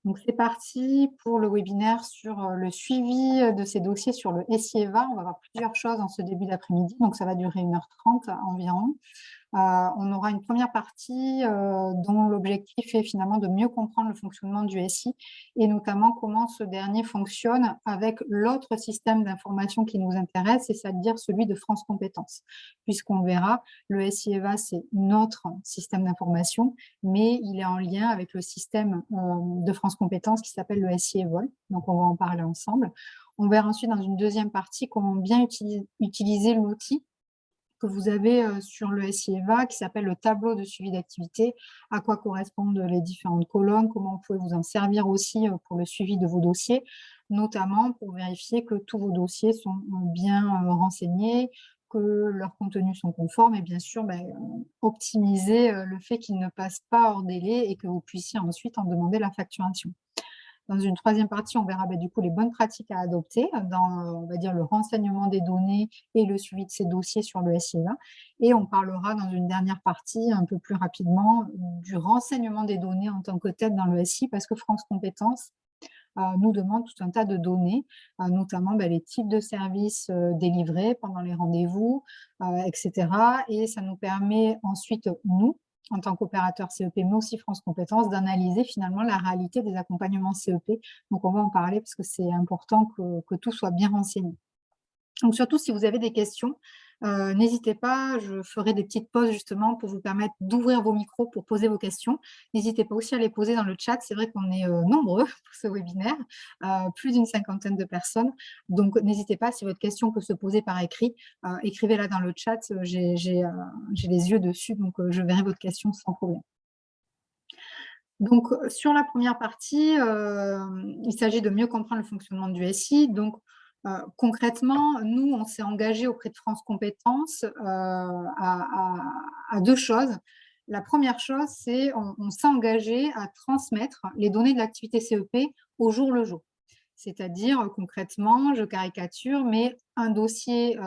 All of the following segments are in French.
Donc, c'est parti pour le webinaire sur le suivi de ces dossiers sur le SIEVA. On va voir plusieurs choses en ce début d'après-midi, donc ça va durer 1h30 environ. On aura une première partie dont l'objectif est finalement de mieux comprendre le fonctionnement du SI et notamment comment ce dernier fonctionne avec l'autre système d'information qui nous intéresse, c'est-à-dire celui de France Compétences. Puisqu'on verra, le SIEVA, c'est notre système d'information, mais il est en lien avec le système de France Compétences qui s'appelle le SIEVOL. Donc, on va en parler ensemble. On verra ensuite dans une deuxième partie comment bien utiliser l'outil que vous avez sur le SIEVA qui s'appelle le tableau de suivi d'activité, à quoi correspondent les différentes colonnes, comment vous pouvez vous en servir aussi pour le suivi de vos dossiers, notamment pour vérifier que tous vos dossiers sont bien renseignés, que leurs contenus sont conformes et bien sûr optimiser le fait qu'ils ne passent pas hors délai et que vous puissiez ensuite en demander la facturation. Dans une troisième partie, on verra du coup les bonnes pratiques à adopter dans, on va dire, le renseignement des données et le suivi de ces dossiers sur le SIEVA. Et on parlera dans une dernière partie, un peu plus rapidement, du renseignement des données en tant que tel dans le SI, parce que France Compétences nous demande tout un tas de données, notamment les types de services délivrés pendant les rendez-vous, etc. Et ça nous permet ensuite, nous, en tant qu'opérateur CEP, mais aussi France Compétences, d'analyser finalement la réalité des accompagnements CEP. Donc, on va en parler parce que c'est important que tout soit bien renseigné. Donc, surtout, si vous avez des questions, n'hésitez pas, je ferai des petites pauses justement pour vous permettre d'ouvrir vos micros pour poser vos questions. N'hésitez pas aussi à les poser dans le chat. C'est vrai qu'on est nombreux pour ce webinaire, plus d'une cinquantaine de personnes. Donc, n'hésitez pas, si votre question peut se poser par écrit, écrivez-la dans le chat. J'ai les yeux dessus, donc je verrai votre question sans problème. Donc, sur la première partie, il s'agit de mieux comprendre le fonctionnement du SI. Donc, concrètement, nous, on s'est engagé auprès de France Compétences à 2 choses. La première chose, c'est on s'est engagé à transmettre les données de l'activité CEP au jour le jour. C'est-à-dire, concrètement, je caricature, mais un dossier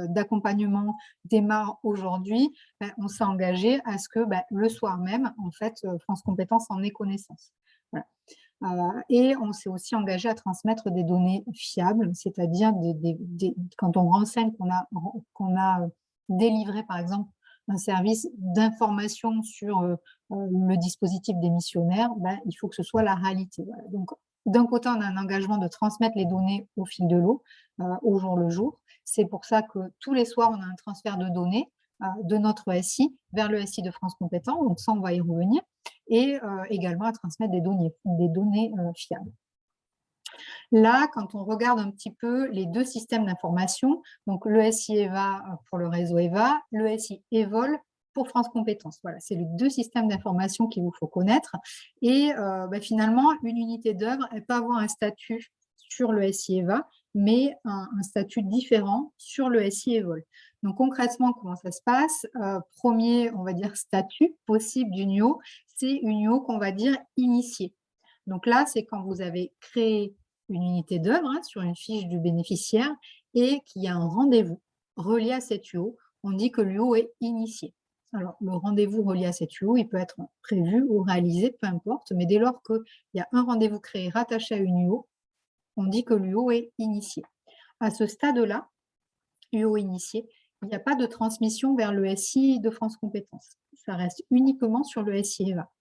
d'accompagnement démarre aujourd'hui, on s'est engagé à ce que le soir même, en fait, France Compétences en ait connaissance. Voilà. Et on s'est aussi engagé à transmettre des données fiables, c'est-à-dire quand on renseigne qu'on a délivré, par exemple, un service d'information sur le dispositif démissionnaire, il faut que ce soit la réalité. Voilà. Donc, d'un côté, on a un engagement de transmettre les données au fil de l'eau, au jour le jour. C'est pour ça que tous les soirs, on a un transfert de données de notre SI vers le SI de France Compétences. Donc ça, on va y revenir. Et également à transmettre des données fiables. Là, quand on regarde un petit peu les 2 systèmes d'information, donc le SI EVA pour le réseau EVA, le SI EVOL pour France Compétences. Voilà, c'est les 2 systèmes d'information qu'il vous faut connaître. Et finalement, une unité d'œuvre, elle peut avoir un statut sur le SI EVA, mais un statut différent sur le SI EVOL. Donc concrètement, comment ça se passe? Premier, on va dire, statut possible d'UNIO, c'est UNIO qu'on va dire initiée. Donc là, c'est quand vous avez créé une unité d'œuvre sur une fiche du bénéficiaire et qu'il y a un rendez-vous relié à cette UO, on dit que l'UO est initié. Alors, le rendez-vous relié à cette UO, il peut être prévu ou réalisé, peu importe, mais dès lors qu'il y a un rendez-vous créé rattaché à une UO, on dit que l'UO est initié. À ce stade-là, UO initié, il n'y a pas de transmission vers le SI de France Compétences. Ça reste uniquement sur le SI EVA.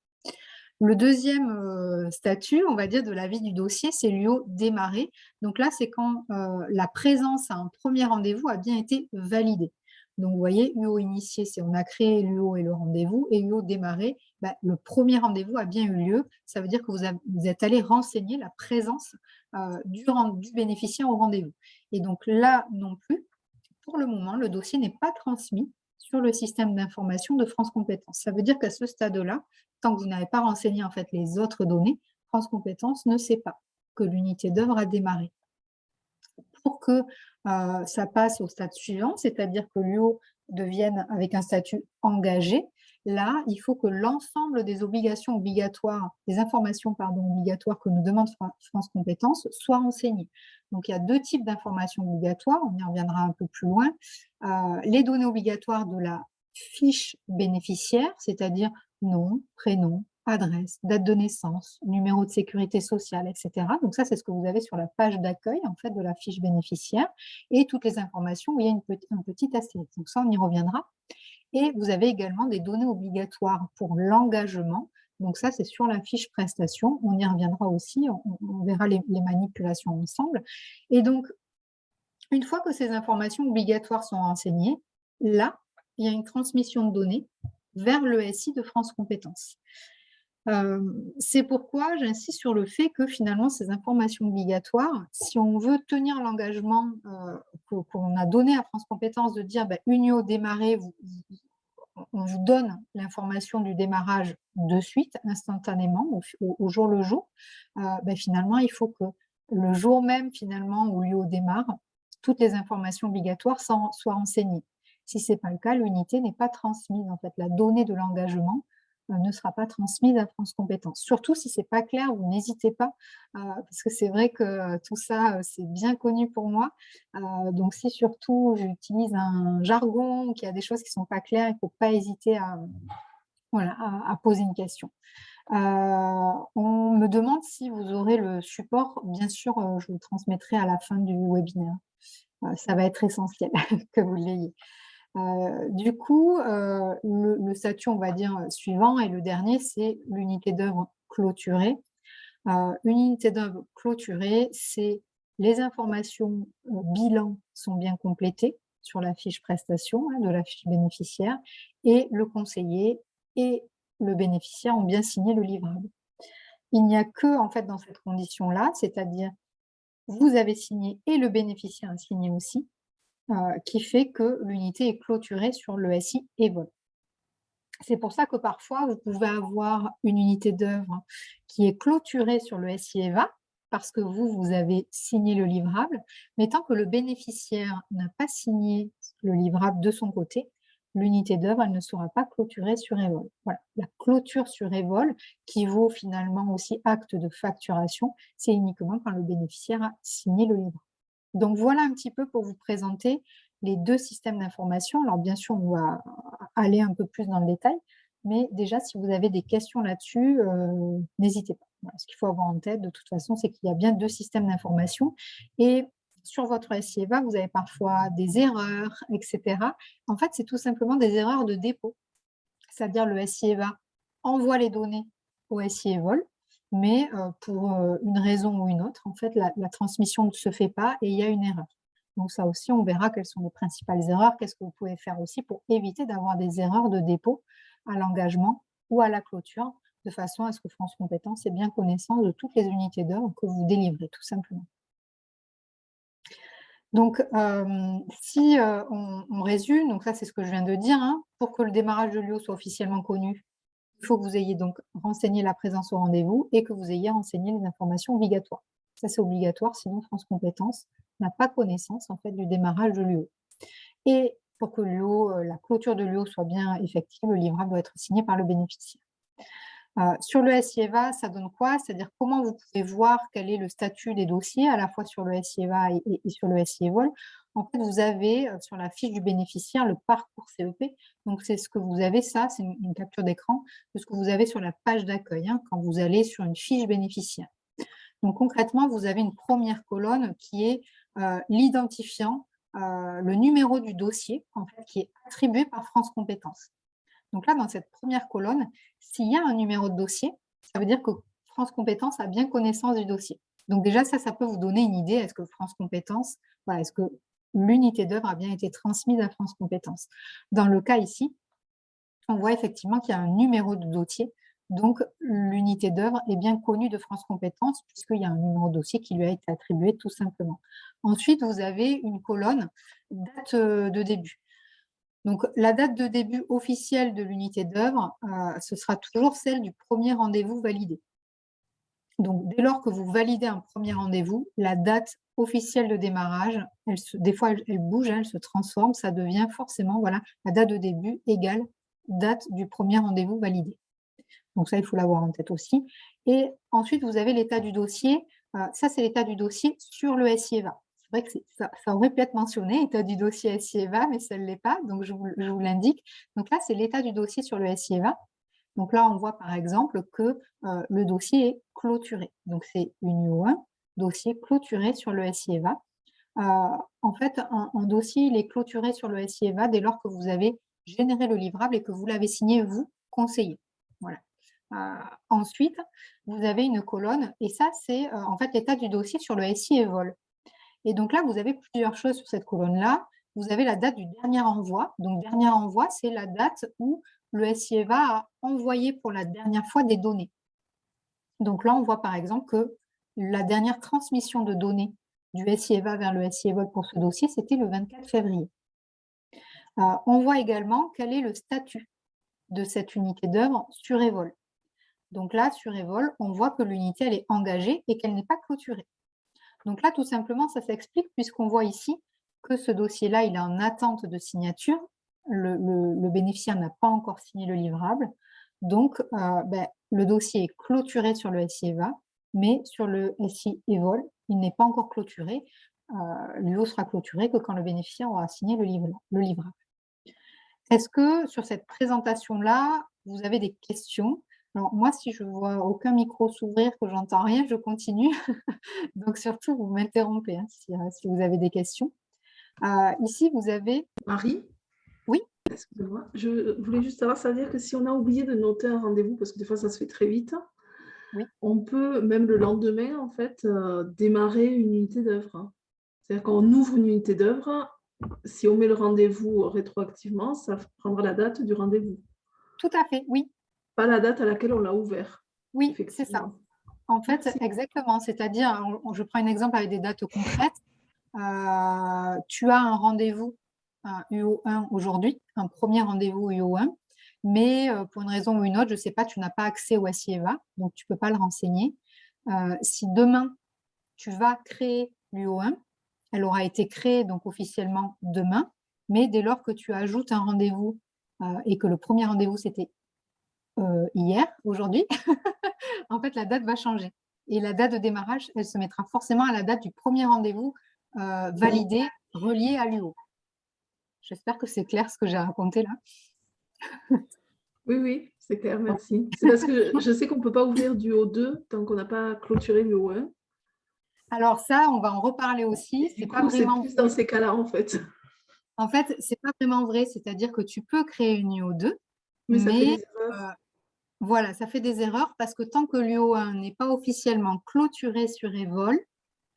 Le deuxième statut, on va dire, de la vie du dossier, c'est l'UO démarré. Donc là, c'est quand la présence à un premier rendez-vous a bien été validée. Donc, vous voyez, UO initié, c'est on a créé l'UO et le rendez-vous, et UO démarré, le premier rendez-vous a bien eu lieu. Ça veut dire que vous êtes allé renseigner la présence du bénéficiaire au rendez-vous. Et donc là non plus, pour le moment, le dossier n'est pas transmis sur le système d'information de France Compétences. Ça veut dire qu'à ce stade-là, tant que vous n'avez pas renseigné en fait les autres données, France Compétences ne sait pas que l'unité d'œuvre a démarré. Pour que ça passe au stade suivant, c'est-à-dire que l'UO devienne avec un statut engagé, là, il faut que l'ensemble des obligations obligatoires, des informations obligatoires que nous demande France Compétences soient renseignées. Donc, il y a 2 types d'informations obligatoires, on y reviendra un peu plus loin. Les données obligatoires de la fiche bénéficiaire, c'est-à-dire nom, prénom, adresse, date de naissance, numéro de sécurité sociale, etc. Donc ça, c'est ce que vous avez sur la page d'accueil en fait de la fiche bénéficiaire et toutes les informations où il y a un petit astérisque. Donc ça, on y reviendra. Et vous avez également des données obligatoires pour l'engagement. Donc ça, c'est sur la fiche prestation. On y reviendra aussi. On verra les manipulations ensemble. Et donc, une fois que ces informations obligatoires sont renseignées, là, il y a une transmission de données vers le SI de France Compétences. C'est pourquoi j'insiste sur le fait que finalement, ces informations obligatoires, si on veut tenir l'engagement qu'on a donné à France Compétences de dire Unio démarrez, on vous donne l'information du démarrage de suite, instantanément, au jour le jour, finalement, il faut que le jour même finalement où l'UO démarre, toutes les informations obligatoires soient renseignées. Si ce n'est pas le cas, l'unité n'est pas transmise. En fait, la donnée de l'engagement ne sera pas transmise à France Compétences. Surtout si ce n'est pas clair, vous n'hésitez pas, parce que c'est vrai que tout ça, c'est bien connu pour moi. Donc, si surtout j'utilise un jargon, qu'il y a des choses qui ne sont pas claires, il ne faut pas hésiter à poser une question. On me demande si vous aurez le support. Bien sûr, je vous le transmettrai à la fin du webinaire. Ça va être essentiel que vous l'ayez. Du coup, le statut, on va dire, suivant et le dernier, c'est l'unité d'œuvre clôturée. Une unité d'œuvre clôturée, c'est les informations bilan sont bien complétées sur la fiche prestation de la fiche bénéficiaire et le conseiller et le bénéficiaire ont bien signé le livrable. Il n'y a que, en fait, dans cette condition-là, c'est-à-dire vous avez signé et le bénéficiaire a signé aussi, qui fait que l'unité est clôturée sur le SI Evol. C'est pour ça que parfois, vous pouvez avoir une unité d'œuvre qui est clôturée sur le SI EVA, parce que vous avez signé le livrable, mais tant que le bénéficiaire n'a pas signé le livrable de son côté, l'unité d'œuvre, elle ne sera pas clôturée sur Evol. Voilà. La clôture sur Evol, qui vaut finalement aussi acte de facturation, c'est uniquement quand le bénéficiaire a signé le livrable. Donc voilà un petit peu pour vous présenter les deux systèmes d'information. Alors bien sûr, on va aller un peu plus dans le détail, mais déjà, si vous avez des questions là-dessus, n'hésitez pas. Voilà, ce qu'il faut avoir en tête, de toute façon, c'est qu'il y a bien deux systèmes d'information. Et sur votre SIEVA, vous avez parfois des erreurs, etc. En fait, c'est tout simplement des erreurs de dépôt. C'est-à-dire le SIEVA envoie les données au SIEVOL, mais pour une raison ou une autre, en fait, la transmission ne se fait pas et il y a une erreur. Donc ça aussi, on verra quelles sont les principales erreurs, qu'est-ce que vous pouvez faire aussi pour éviter d'avoir des erreurs de dépôt à l'engagement ou à la clôture, de façon à ce que France Compétences ait bien connaissance de toutes les unités d'œuvre que vous délivrez, tout simplement. Donc, si on résume, donc ça c'est ce que je viens de dire, hein, pour que le démarrage de l'UO soit officiellement connu, il faut que vous ayez donc renseigné la présence au rendez-vous et que vous ayez renseigné les informations obligatoires. Ça, c'est obligatoire, sinon France Compétences n'a pas connaissance en fait du démarrage de l'UO. Et pour que la clôture de l'UO soit bien effective, le livrable doit être signé par le bénéficiaire. Sur le SIEVA, ça donne quoi? C'est-à-dire comment vous pouvez voir quel est le statut des dossiers, à la fois sur le SIEVA et sur le SIEVOL. En fait, vous avez sur la fiche du bénéficiaire le parcours CEP. Donc, c'est ce que vous avez, ça, c'est une capture d'écran de ce que vous avez sur la page d'accueil, hein, quand vous allez sur une fiche bénéficiaire. Donc, concrètement, vous avez une première colonne qui est l'identifiant, le numéro du dossier, en fait, qui est attribué par France Compétences. Donc là, dans cette première colonne, s'il y a un numéro de dossier, ça veut dire que France Compétences a bien connaissance du dossier. Donc déjà, ça peut vous donner une idée. Est-ce que France Compétences, voilà, est-ce que l'unité d'œuvre a bien été transmise à France Compétences? Dans le cas ici, on voit effectivement qu'il y a un numéro de dossier. Donc, l'unité d'œuvre est bien connue de France Compétences puisqu'il y a un numéro de dossier qui lui a été attribué tout simplement. Ensuite, vous avez une colonne date de début. Donc, la date de début officielle de l'unité d'œuvre, ce sera toujours celle du premier rendez-vous validé. Donc, dès lors que vous validez un premier rendez-vous, la date officielle de démarrage, des fois, elle bouge, elle se transforme, ça devient forcément, voilà, la date de début égale date du premier rendez-vous validé. Donc ça, il faut l'avoir en tête aussi. Et ensuite, vous avez l'état du dossier. Ça, c'est l'état du dossier sur le SIEVA. C'est vrai que ça aurait pu être mentionné, état du dossier SIEVA, mais ça ne l'est pas, donc je vous l'indique. Donc là, c'est l'état du dossier sur le SIEVA. Donc là, on voit par exemple que le dossier est clôturé. Donc c'est une UO1, dossier clôturé sur le SIEVA. En fait, un dossier, il est clôturé sur le SIEVA dès lors que vous avez généré le livrable et que vous l'avez signé, vous, conseiller. Voilà. Ensuite, vous avez une colonne, et ça, c'est en fait l'état du dossier sur le SI Evol. Et donc là, vous avez plusieurs choses sur cette colonne-là. Vous avez la date du dernier envoi. Donc, dernier envoi, c'est la date où le SIEVA a envoyé pour la dernière fois des données. Donc là, on voit par exemple que la dernière transmission de données du SIEVA vers le SIEVOL pour ce dossier, c'était le 24 février. On voit également quel est le statut de cette unité d'œuvre sur Evol. Donc là, sur Evol, on voit que l'unité, elle est engagée et qu'elle n'est pas clôturée. Donc là, tout simplement, ça s'explique puisqu'on voit ici que ce dossier-là, il est en attente de signature. Le bénéficiaire n'a pas encore signé le livrable. Donc, le dossier est clôturé sur le SIEVA, mais sur le SI Evol, il n'est pas encore clôturé. L'UO sera clôturé que quand le bénéficiaire aura signé le livrable. Est-ce que sur cette présentation-là, vous avez des questions? Alors moi, si je vois aucun micro s'ouvrir, que j'entends rien, je continue. Donc surtout, vous m'interrompez hein, si vous avez des questions. Ici, vous avez… Marie? Oui. Excusez-moi, je voulais juste savoir, ça veut dire que si on a oublié de noter un rendez-vous, parce que des fois ça se fait très vite, Oui. on peut, même le lendemain, en fait, démarrer une unité d'œuvre. C'est-à-dire qu'on ouvre une unité d'œuvre, si on met le rendez-vous rétroactivement, ça prendra la date du rendez-vous. Tout à fait, oui. Pas la date à laquelle on l'a ouvert. Oui, c'est ça. En fait, merci. Exactement. C'est-à-dire, je prends un exemple avec des dates concrètes. Tu as un rendez-vous UO1 aujourd'hui, un premier rendez-vous UO1, mais pour une raison ou une autre, je ne sais pas, tu n'as pas accès au SIEVA, donc tu ne peux pas le renseigner. Si demain, tu vas créer l'UO1, elle aura été créée donc officiellement demain, mais dès lors que tu ajoutes un rendez-vous et que le premier rendez-vous c'était hier, aujourd'hui, en fait la date va changer. Et la date de démarrage, elle se mettra forcément à la date du premier rendez-vous validé, relié à l'UO. J'espère que c'est clair ce que j'ai raconté là. Oui, oui, c'est clair, merci. C'est parce que je sais qu'on ne peut pas ouvrir du O2 tant qu'on n'a pas clôturé le O1. Alors ça, on va en reparler aussi. C'est pas vraiment plus dans ces cas-là, en fait. En fait, c'est pas vraiment vrai. C'est-à-dire que tu peux créer une UO2, mais ça fait des erreurs. Voilà, ça fait des erreurs parce que tant que l'UO1 n'est pas officiellement clôturé sur Evol,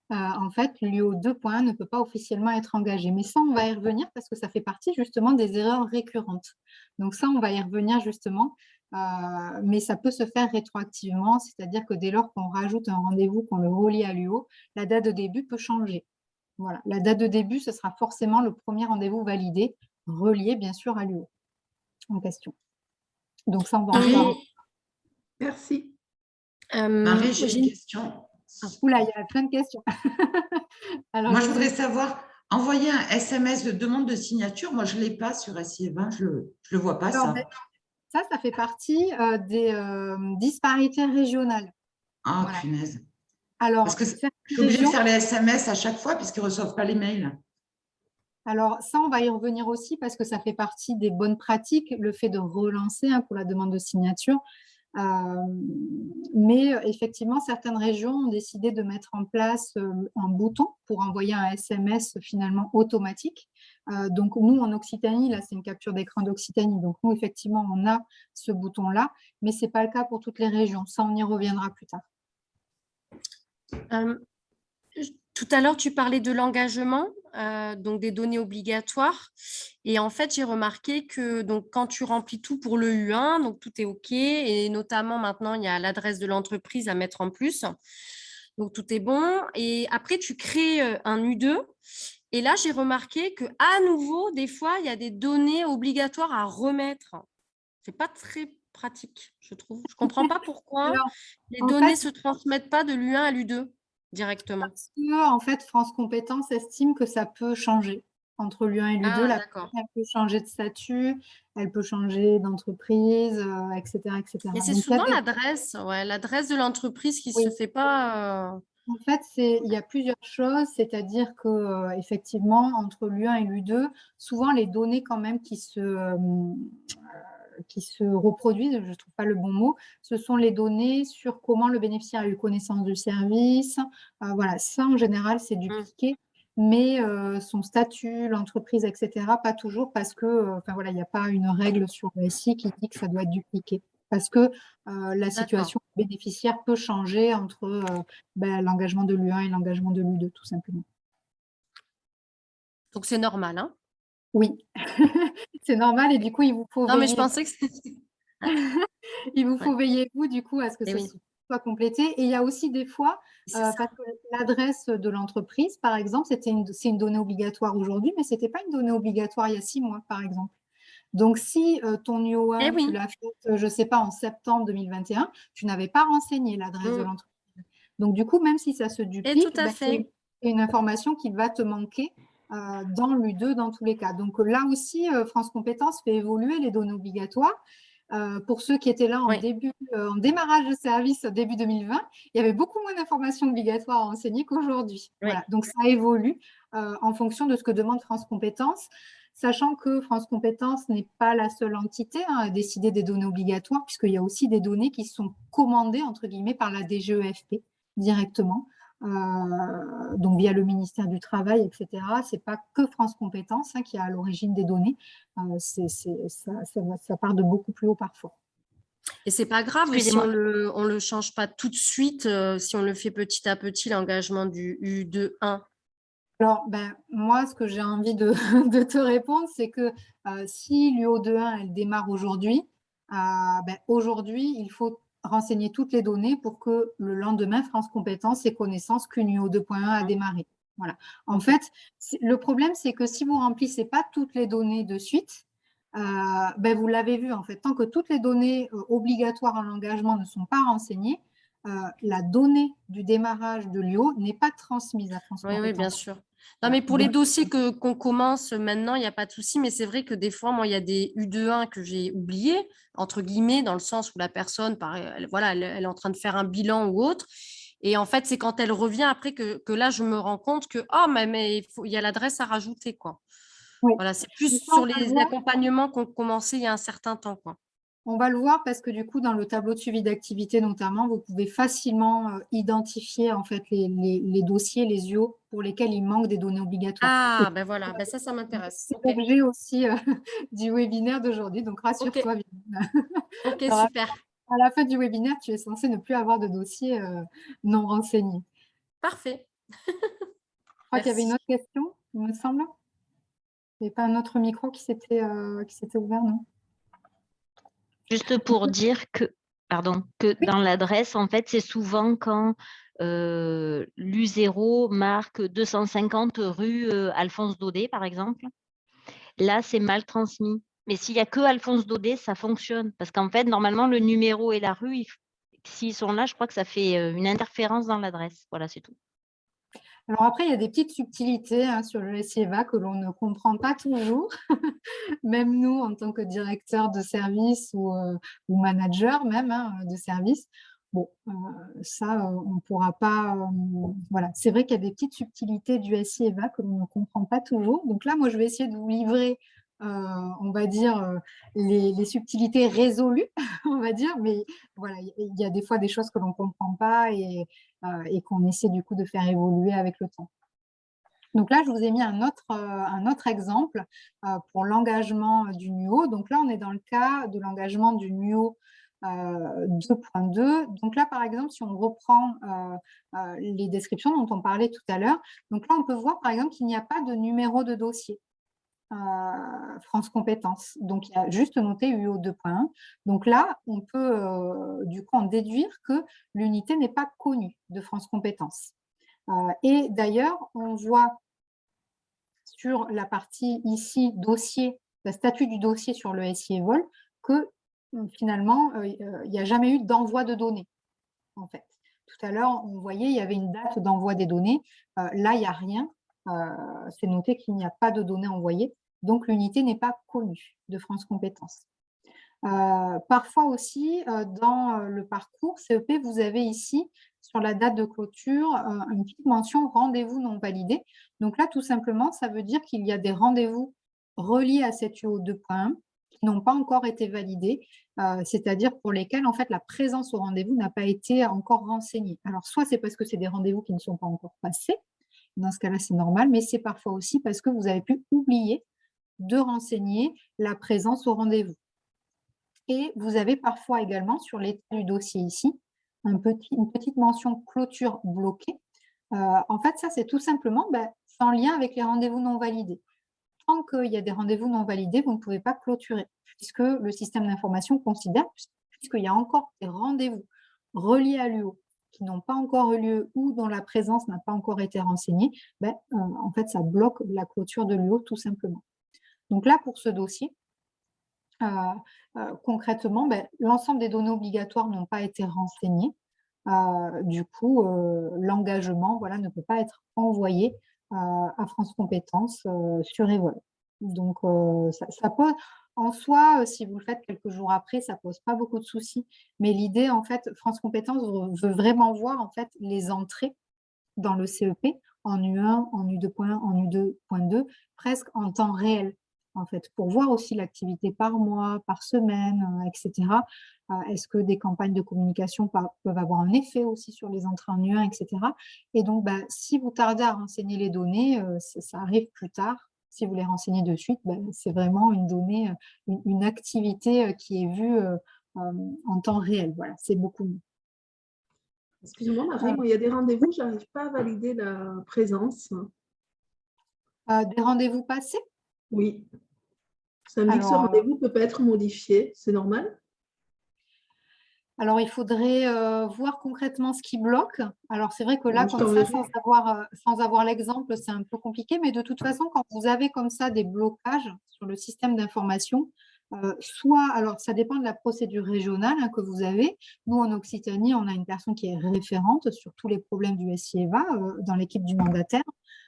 en fait, l'UO 2.1 ne peut pas officiellement être engagé. Mais ça, on va y revenir parce que ça fait partie justement des erreurs récurrentes. Donc ça, on va y revenir justement, mais ça peut se faire rétroactivement, c'est-à-dire que dès lors qu'on rajoute un rendez-vous, qu'on le relie à l'UO, la date de début peut changer. Voilà, la date de début, ce sera forcément le premier rendez-vous validé, relié bien sûr à l'UO en question. Donc ça, on va en parler. Merci. Marie, j'ai une question. Oula, il y a plein de questions. Alors, moi, je voudrais savoir, envoyer un SMS de demande de signature, moi, je ne l'ai pas sur SIEVA, je ne le vois pas, alors, ça. Ça fait partie des disparités régionales. Ah, voilà. Punaise. Alors, parce que je suis obligée de faire les SMS à chaque fois puisqu'ils ne reçoivent pas les mails. Alors, ça, on va y revenir aussi parce que ça fait partie des bonnes pratiques, le fait de relancer pour la demande de signature. Mais effectivement, certaines régions ont décidé de mettre en place un bouton pour envoyer un SMS finalement automatique. Donc, nous, en Occitanie, là, c'est une capture d'écran d'Occitanie. Donc, nous, effectivement, on a ce bouton-là, mais ce n'est pas le cas pour toutes les régions. Ça, on y reviendra plus tard. Tout à l'heure, tu parlais de l'engagement, donc des données obligatoires. Et en fait, j'ai remarqué que donc, quand tu remplis tout pour le U1, donc tout est OK. Et notamment, maintenant, il y a l'adresse de l'entreprise à mettre en plus. Donc, tout est bon. Et après, tu crées un U2. Et là, j'ai remarqué qu'à nouveau, des fois, il y a des données obligatoires à remettre. Ce n'est pas très pratique, je trouve. Je ne comprends pas pourquoi les données ne se transmettent pas de l'U1 à l'U2 directement. Parce que, en fait, France Compétences estime que ça peut changer entre l'U1 et l'U2. La personne, elle peut changer de statut, elle peut changer d'entreprise, etc., etc. Et c'est souvent l'adresse, l'adresse de l'entreprise qui ne se fait pas. En fait, il y a plusieurs choses, c'est-à-dire que effectivement, entre l'U1 et l'U2, souvent les données quand même qui se se reproduisent, je ne trouve pas le bon mot, ce sont les données sur comment le bénéficiaire a eu connaissance du service. Voilà, ça en général, c'est dupliqué, mais son statut, l'entreprise, etc., pas toujours parce que, enfin voilà, il n'y a pas une règle sur le SI qui dit que ça doit être dupliqué. Parce que la situation bénéficiaire peut changer entre l'engagement de l'U1 et l'engagement de l'U2, tout simplement. Donc, c'est normal, hein? Oui, c'est normal et du coup, il vous faut Non, mais je veiller. pensais que c'était… Il vous faut Ouais. veiller, vous, du coup, à ce que Eh ce oui. soit complété. Et il y a aussi des fois, C'est ça. parce que l'adresse de l'entreprise, par exemple, c'est une donnée obligatoire aujourd'hui, mais ce n'était pas une donnée obligatoire il y a 6 mois, par exemple. Donc, si ton Eh UO1, tu oui. l'as fait, je ne sais pas, en septembre 2021, tu n'avais pas renseigné l'adresse de l'entreprise. Donc, du coup, même si ça se Et duplique, tout à fait. c'est une information qui va te manquer dans l'U2 dans tous les cas. Donc, là aussi, France Compétences fait évoluer les données obligatoires. Pour ceux qui étaient là en démarrage de service début 2020, il y avait beaucoup moins d'informations obligatoires à renseigner qu'aujourd'hui. Oui. Voilà. Donc, ça évolue en fonction de ce que demande France Compétences, sachant que France Compétences n'est pas la seule entité à décider des données obligatoires, puisqu'il y a aussi des données qui sont commandées, entre guillemets, par la DGEFP directement. Donc via le ministère du Travail, etc. Ce n'est pas que France Compétences qui est à l'origine des données. Ça part de beaucoup plus haut parfois. Et c'est pas grave si on le change pas tout de suite, si on le fait petit à petit, l'engagement du U2-1. Alors, moi, ce que j'ai envie de te répondre, c'est que si l'UO2-1, elle démarre aujourd'hui, aujourd'hui, il faut renseigner toutes les données pour que le lendemain, France Compétences ait connaissance qu'une UO2.1 a démarré. Voilà. En fait, le problème, c'est que si vous ne remplissez pas toutes les données de suite, vous l'avez vu, en fait, tant que toutes les données obligatoires en engagement ne sont pas renseignées, la donnée du démarrage de l'UO n'est pas transmise à France Compétences. Oui, bien sûr. Non, mais pour les dossiers qu'on commence maintenant, il n'y a pas de souci, mais c'est vrai que des fois, moi, il y a des U2-1 que j'ai oubliés, entre guillemets, dans le sens où la personne, elle est en train de faire un bilan ou autre. Et en fait, c'est quand elle revient après que là, je me rends compte que, mais il y a l'adresse à rajouter, quoi. Oui. Voilà, c'est plus sur les accompagnements qu'on commençait il y a un certain temps, quoi. On va le voir parce que du coup, dans le tableau de suivi d'activité notamment, vous pouvez facilement identifier en fait les dossiers, les UO pour lesquels il manque des données obligatoires. Ah, voilà, ça m'intéresse. C'est l'objet aussi du webinaire d'aujourd'hui, donc rassure-toi. Ok, super. À la fin du webinaire, tu es censé ne plus avoir de dossier non renseigné. Parfait. Je crois qu'il y avait une autre question, il me semble. Il n'y avait pas un autre micro qui s'était ouvert, non? Juste pour dire que dans l'adresse, en fait, c'est souvent quand l'U0 marque 250 rue Alphonse Daudet, par exemple. Là, c'est mal transmis. Mais s'il n'y a que Alphonse Daudet, ça fonctionne. Parce qu'en fait, normalement, le numéro et la rue, s'ils sont là, je crois que ça fait une interférence dans l'adresse. Voilà, c'est tout. Alors après, il y a des petites subtilités sur le SIEVA que l'on ne comprend pas toujours, même nous en tant que directeur de service ou manager même de service. Bon, ça, on ne pourra pas… voilà, c'est vrai qu'il y a des petites subtilités du SIEVA que l'on ne comprend pas toujours. Donc là, moi, je vais essayer de vous livrer, on va dire, les subtilités résolues, on va dire, mais voilà, il y a des fois des choses que l'on ne comprend pas et qu'on essaie du coup de faire évoluer avec le temps. Donc là, je vous ai mis un autre exemple pour l'engagement du NUO. Donc là, on est dans le cas de l'engagement du NUO 2.2. Donc là, par exemple, si on reprend les descriptions dont on parlait tout à l'heure, donc là, on peut voir, par exemple, qu'il n'y a pas de numéro de dossier. France Compétences. Donc, il y a juste noté UO 2.1. Donc là, on peut du coup en déduire que l'unité n'est pas connue de France Compétences. Et d'ailleurs, on voit sur la partie ici, dossier, le statut du dossier sur le SIEVOL, que finalement, il n'y a jamais eu d'envoi de données, en fait. Tout à l'heure, on voyait, il y avait une date d'envoi des données. Là, il n'y a rien. C'est noté qu'il n'y a pas de données envoyées. Donc, l'unité n'est pas connue de France Compétences. Parfois aussi, dans le parcours CEP, vous avez ici, sur la date de clôture, une petite mention « rendez-vous non validé ». Donc là, tout simplement, ça veut dire qu'il y a des rendez-vous reliés à cette UO 2.1 qui n'ont pas encore été validés, c'est-à-dire pour lesquels en fait la présence au rendez-vous n'a pas été encore renseignée. Alors soit c'est parce que c'est des rendez-vous qui ne sont pas encore passés, dans ce cas-là c'est normal, mais c'est parfois aussi parce que vous avez pu oublier de renseigner la présence au rendez-vous. Et vous avez parfois également sur l'état du dossier ici, une petite mention clôture bloquée. En fait, ça, c'est tout simplement c'est en lien avec les rendez-vous non validés. Tant qu'il y a des rendez-vous non validés, vous ne pouvez pas clôturer, puisque le système d'information considère, puisqu'il y a encore des rendez-vous reliés à l'UO qui n'ont pas encore eu lieu ou dont la présence n'a pas encore été renseignée, en fait, ça bloque la clôture de l'UO tout simplement. Donc là, pour ce dossier, concrètement, l'ensemble des données obligatoires n'ont pas été renseignées. Du coup, l'engagement ne peut pas être envoyé à France Compétences sur Evol. Donc, ça pose, en soi, si vous le faites quelques jours après, ça ne pose pas beaucoup de soucis. Mais l'idée, en fait, France Compétences veut vraiment voir en fait, les entrées dans le CEP en U1, en U2.1, en U2.2, presque en temps réel. En fait, pour voir aussi l'activité par mois, par semaine, etc. Est-ce que des campagnes de communication peuvent avoir un effet aussi sur les entrées en U1, etc. Et donc, si vous tardez à renseigner les données, ça arrive plus tard. Si vous les renseignez de suite, c'est vraiment une donnée, une activité qui est vue en temps réel. Voilà, c'est beaucoup mieux. Excusez-moi, Marie, il y a des rendez-vous, je n'arrive pas à valider la présence. Des rendez-vous passés? Oui. Ça me dit que ce rendez-vous ne peut pas être modifié, c'est normal? Alors, il faudrait voir concrètement ce qui bloque. Alors, c'est vrai que là, Oui, comme ça, sans avoir l'exemple, c'est un peu compliqué. Mais de toute façon, quand vous avez comme ça des blocages sur le système d'information, alors ça dépend de la procédure régionale que vous avez. Nous, en Occitanie, on a une personne qui est référente sur tous les problèmes du SIEVA dans l'équipe du mandataire.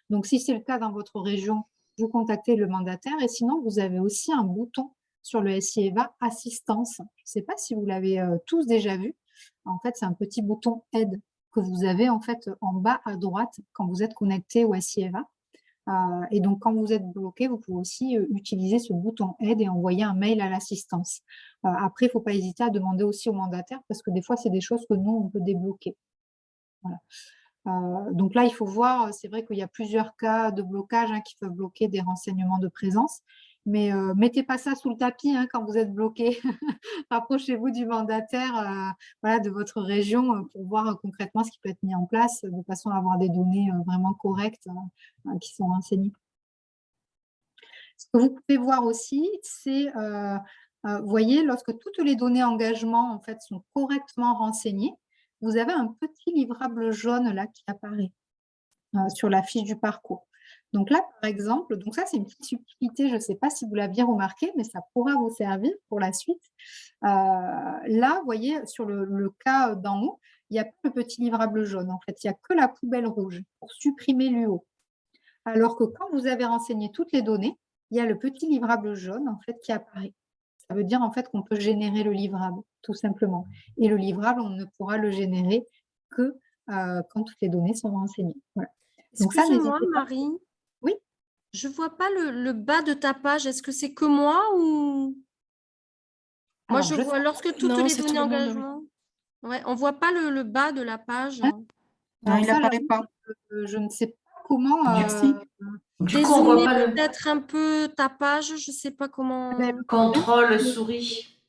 Donc, si c'est le cas dans votre région, vous contactez le mandataire. Et sinon, vous avez aussi un bouton sur le SIEVA assistance. Je ne sais pas si vous l'avez tous déjà vu. En fait, c'est un petit bouton aide que vous avez en fait en bas à droite quand vous êtes connecté au SIEVA. Et donc, quand vous êtes bloqué, vous pouvez aussi utiliser ce bouton aide et envoyer un mail à l'assistance. Après, il ne faut pas hésiter à demander aussi au mandataire parce que des fois, c'est des choses que nous, on peut débloquer. Voilà. Donc là, il faut voir, c'est vrai qu'il y a plusieurs cas de blocage qui peuvent bloquer des renseignements de présence, mais mettez pas ça sous le tapis quand vous êtes bloqué. Rapprochez-vous du mandataire de votre région pour voir concrètement ce qui peut être mis en place de façon à avoir des données vraiment correctes qui sont renseignées. Ce que vous pouvez voir aussi, c'est, vous voyez, lorsque toutes les données engagement en fait, sont correctement renseignées, vous avez un petit livrable jaune là qui apparaît sur la fiche du parcours. Donc là, par exemple, donc ça c'est une petite subtilité, je ne sais pas si vous l'aviez remarqué, mais ça pourra vous servir pour la suite. Là, vous voyez, sur le cas d'en haut, il n'y a pas le petit livrable jaune. En fait, il n'y a que la poubelle rouge pour supprimer l'UO. Alors que quand vous avez renseigné toutes les données, il y a le petit livrable jaune en fait, qui apparaît. Ça veut dire en fait qu'on peut générer le livrable, tout simplement. Et le livrable, on ne pourra le générer que quand toutes les données sont renseignées. Voilà. Excusez-moi, Marie. Oui. Je ne vois pas le bas de ta page. Est-ce que c'est que moi ou… Moi, je vois lorsque toutes les données engagement. Ouais, on ne voit pas le bas de la page. Non, il n'apparaît pas. Je ne sais pas comment… Merci. Du coup, on voit pas peut-être un peu ta page, je ne sais pas comment… Contrôle souris.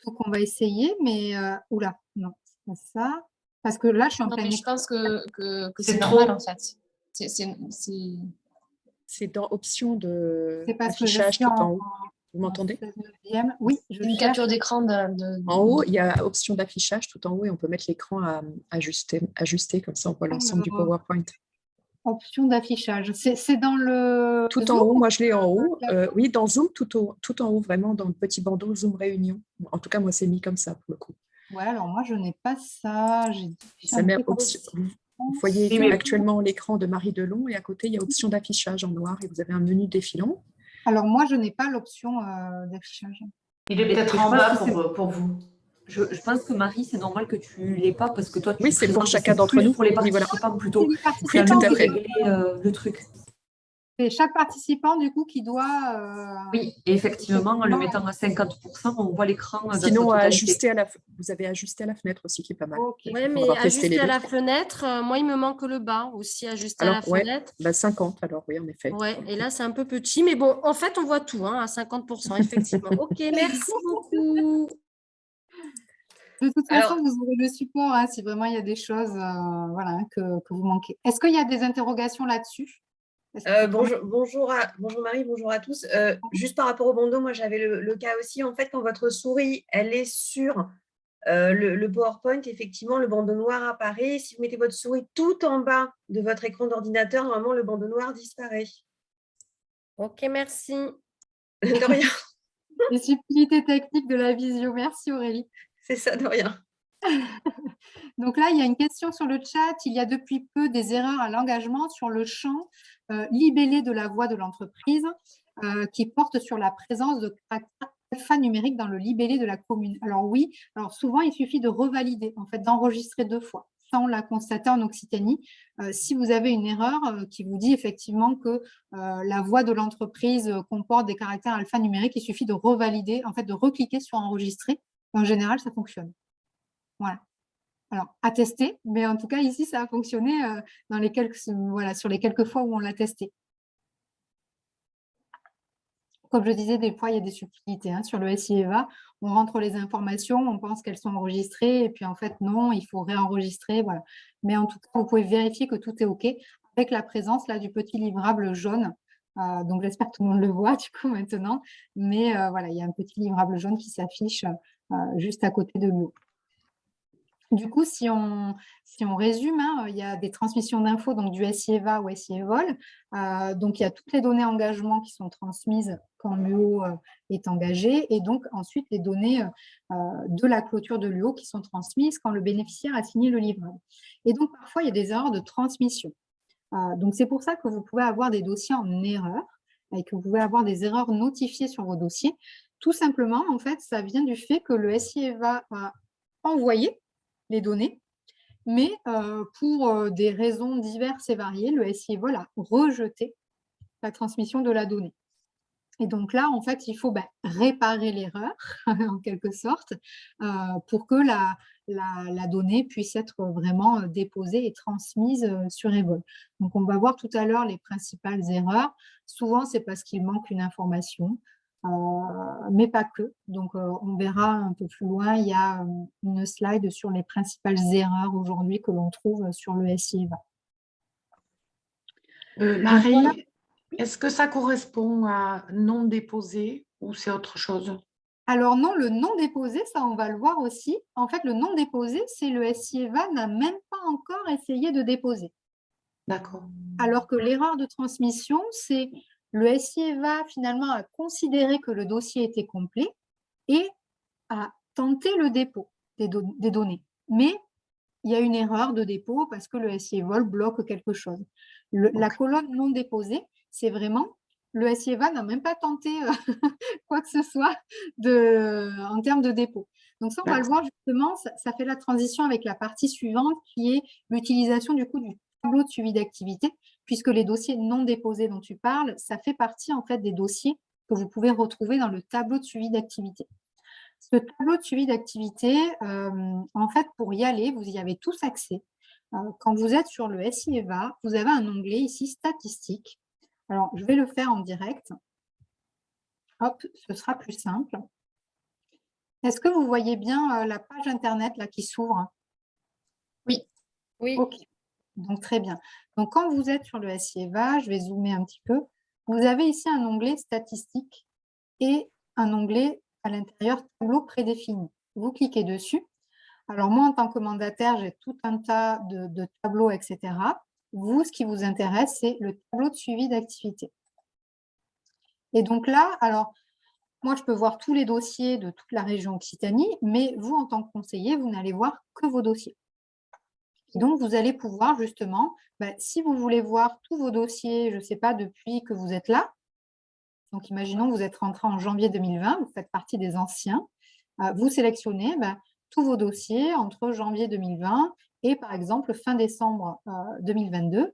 Donc, on va essayer, mais… Oula, non, c'est pas ça. Parce que là, je suis en pleine… Je pense que c'est normal, en fait. C'est dans option d'affichage tout en haut. Vous m'entendez? Oui, une capture d'écran En haut, il y a option d'affichage tout en haut et on peut mettre l'écran à ajuster, comme ça on voit l'ensemble du PowerPoint. Option d'affichage. C'est dans le… Tout Zoom, en haut, moi je l'ai en haut. Oui, dans Zoom, tout en haut, vraiment dans le petit bandeau Zoom Réunion. En tout cas, moi, c'est mis comme ça pour le coup. Ouais, alors moi, je n'ai pas ça. Ça met option… Vous voyez actuellement l'écran de Marie Delon et à côté, il y a option d'affichage en noir et vous avez un menu défilant. Alors moi, je n'ai pas l'option d'affichage. Il est peut-être en bas pour vous. Je pense que Marie, c'est normal que tu ne l'aies pas parce que toi, tu… Oui, c'est pour chacun d'entre nous. Pour les participants plutôt. Oui, tout à fait. Le truc. C'est chaque participant, du coup, qui doit… Oui, et effectivement, en le mettant à 50%, on voit l'écran dans sa Sinon, totalité. vous avez ajusté à la fenêtre aussi, qui est pas mal. Ok. Oui, mais ajuster à la fenêtre, moi, il me manque le bas aussi, ajuster à la fenêtre. 50, alors oui, en effet. Ouais, et là, c'est un peu petit, mais bon, en fait, on voit tout à 50%, effectivement. Ok, merci beaucoup. De toute façon, vous aurez le support si vraiment il y a des choses voilà, que vous manquez. Est-ce qu'il y a des interrogations là-dessus? Bonjour Marie, bonjour à tous. Juste par rapport au bandeau, moi j'avais le cas aussi, en fait, quand votre souris elle est sur le PowerPoint, effectivement, le bandeau noir apparaît. Si vous mettez votre souris tout en bas de votre écran d'ordinateur, normalement, le bandeau noir disparaît. Ok, merci. De rien. Les subtilités techniques de la visio. Merci Aurélie. C'est ça, de rien. Donc là, il y a une question sur le chat. Il y a depuis peu des erreurs à l'engagement sur le champ libellé de la voix de l'entreprise qui porte sur la présence de caractères alphanumériques dans le libellé de la commune. Alors oui, alors souvent, il suffit de revalider, en fait, d'enregistrer 2 fois. Ça, on l'a constaté en Occitanie. Si vous avez une erreur qui vous dit effectivement que la voix de l'entreprise comporte des caractères alphanumériques, il suffit de revalider, en fait, de recliquer sur enregistrer. En général, ça fonctionne. Voilà. Alors, à tester, mais en tout cas, ici, ça a fonctionné dans les sur les quelques fois où on l'a testé. Comme je disais, des fois, il y a des subtilités. Sur le SIEVA, on rentre les informations, on pense qu'elles sont enregistrées, et puis en fait, non, il faut réenregistrer. Voilà. Mais en tout cas, vous pouvez vérifier que tout est OK avec la présence là, du petit livrable jaune. Donc, j'espère que tout le monde le voit du coup maintenant. Mais voilà, il y a un petit livrable jaune qui s'affiche juste à côté de nous. Du coup, si on résume, il y a des transmissions d'infos donc du SIEVA au SIEVOL. Donc, il y a toutes les données engagement qui sont transmises quand l'UO est engagé et donc ensuite les données de la clôture de l'UO qui sont transmises quand le bénéficiaire a signé le livrable. Et donc, parfois, il y a des erreurs de transmission. Donc, c'est pour ça que vous pouvez avoir des dossiers en erreur et que vous pouvez avoir des erreurs notifiées sur vos dossiers. Tout simplement, en fait, ça vient du fait que le SIEVA a envoyé les données, mais pour des raisons diverses et variées, le SIEVOL a rejeté la transmission de la donnée. Et donc là, en fait, il faut réparer l'erreur, en quelque sorte, pour que la donnée puisse être vraiment déposée et transmise sur Evol. Donc, on va voir tout à l'heure les principales erreurs. Souvent, c'est parce qu'il manque une information. Mais pas que. Donc, on verra un peu plus loin, il y a une slide sur les principales erreurs aujourd'hui que l'on trouve sur le SIEVA. Marie, voilà. Est-ce que ça correspond à non déposé ou c'est autre chose? Alors non, le non déposé, ça on va le voir aussi. En fait, le non déposé, c'est le SIEVA n'a même pas encore essayé de déposer. D'accord. Alors que l'erreur de transmission, c'est le SIEVA finalement a considéré que le dossier était complet et a tenté le dépôt des données. Mais il y a une erreur de dépôt parce que le SIEVOL bloque quelque chose. La colonne non déposée, c'est vraiment le SIEVA n'a même pas tenté quoi que ce soit en termes de dépôt. Donc ça, on va le voir justement, ça fait la transition avec la partie suivante qui est l'utilisation du coup du tableau de suivi d'activité, puisque les dossiers non déposés dont tu parles, ça fait partie en fait des dossiers que vous pouvez retrouver dans le tableau de suivi d'activité. Ce tableau de suivi d'activité, en fait, pour y aller, vous y avez tous accès. Quand vous êtes sur le SIEVA, vous avez un onglet ici, statistiques. Alors, je vais le faire en direct. Hop, ce sera plus simple. Est-ce que vous voyez bien la page Internet là, qui s'ouvre? Oui. Oui. OK. Donc, très bien. Donc, quand vous êtes sur le SIEVA, je vais zoomer un petit peu. Vous avez ici un onglet statistiques et un onglet à l'intérieur tableau prédéfini. Vous cliquez dessus. Alors moi, en tant que mandataire, j'ai tout un tas de tableaux, etc. Vous, ce qui vous intéresse, c'est le tableau de suivi d'activité. Et donc là, alors, moi, je peux voir tous les dossiers de toute la région Occitanie, mais vous, en tant que conseiller, vous n'allez voir que vos dossiers. Et donc, vous allez pouvoir justement, si vous voulez voir tous vos dossiers, je ne sais pas, depuis que vous êtes là, donc imaginons que vous êtes rentré en janvier 2020, vous faites partie des anciens, vous sélectionnez tous vos dossiers entre janvier 2020 et par exemple fin décembre 2022.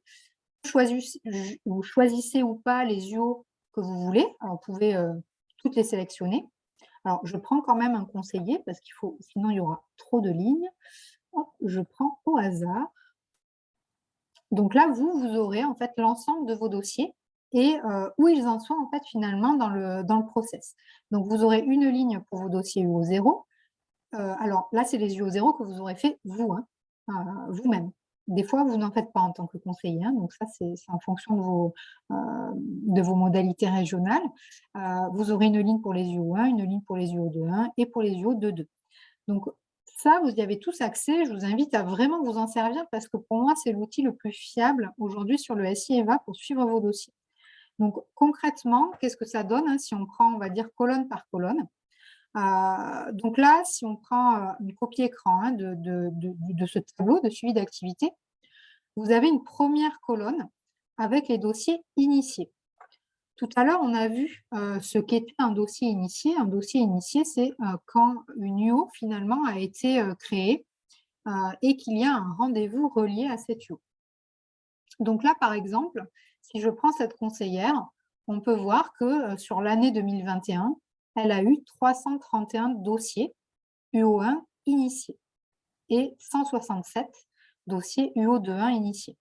vous choisissez ou pas les UO que vous voulez. Alors, vous pouvez toutes les sélectionner. Alors, je prends quand même un conseiller parce qu'il faut, sinon il y aura trop de lignes. Hop, je prends au hasard. Donc là, vous aurez en fait l'ensemble de vos dossiers et où ils en sont en fait finalement dans le process. Donc, vous aurez une ligne pour vos dossiers UO0. Alors là, c'est les UO0 que vous aurez fait vous, hein, vous-même. Des fois, vous n'en faites pas en tant que conseiller, hein, donc ça, c'est en fonction de vos modalités régionales. Vous aurez une ligne pour les UO1, une ligne pour les UO2.1 et pour les UO2.2. Donc ça, vous y avez tous accès. Je vous invite à vraiment vous en servir parce que pour moi, c'est l'outil le plus fiable aujourd'hui sur le SI-EVA pour suivre vos dossiers. Donc concrètement, qu'est-ce que ça donne, hein, si on prend, on va dire, colonne par colonne. Donc là, si on prend une copie écran, hein, de ce tableau de suivi d'activité, vous avez une première colonne avec les dossiers initiés. Tout à l'heure, on a vu ce qu'était un dossier initié. Un dossier initié, c'est quand une UO finalement a été créée et qu'il y a un rendez-vous relié à cette UO. Donc là, par exemple, si je prends cette conseillère, on peut voir que sur l'année 2021, elle a eu 331 dossiers UO1 initiés et 167 dossiers UO2.1 initiés.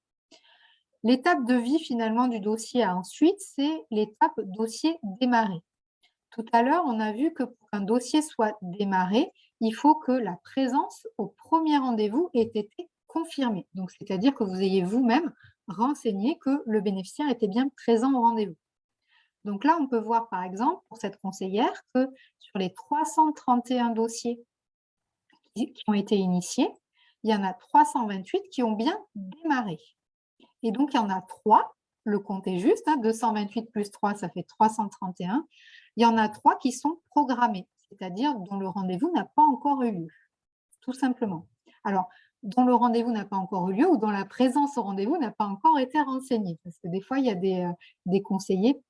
L'étape de vie finalement du dossier ensuite, c'est l'étape dossier démarré. Tout à l'heure, on a vu que pour qu'un dossier soit démarré, il faut que la présence au premier rendez-vous ait été confirmée. Donc, c'est-à-dire que vous ayez vous-même renseigné que le bénéficiaire était bien présent au rendez-vous. Donc là, on peut voir par exemple pour cette conseillère que sur les 331 dossiers qui ont été initiés, il y en a 328 qui ont bien démarré. Et donc, il y en a 3, le compte est juste, hein, 228 plus 3, ça fait 331. Il y en a 3 qui sont programmés, c'est-à-dire dont le rendez-vous n'a pas encore eu lieu, tout simplement. Alors, dont le rendez-vous n'a pas encore eu lieu ou dont la présence au rendez-vous n'a pas encore été renseignée. Parce que des fois, il y a des conseillers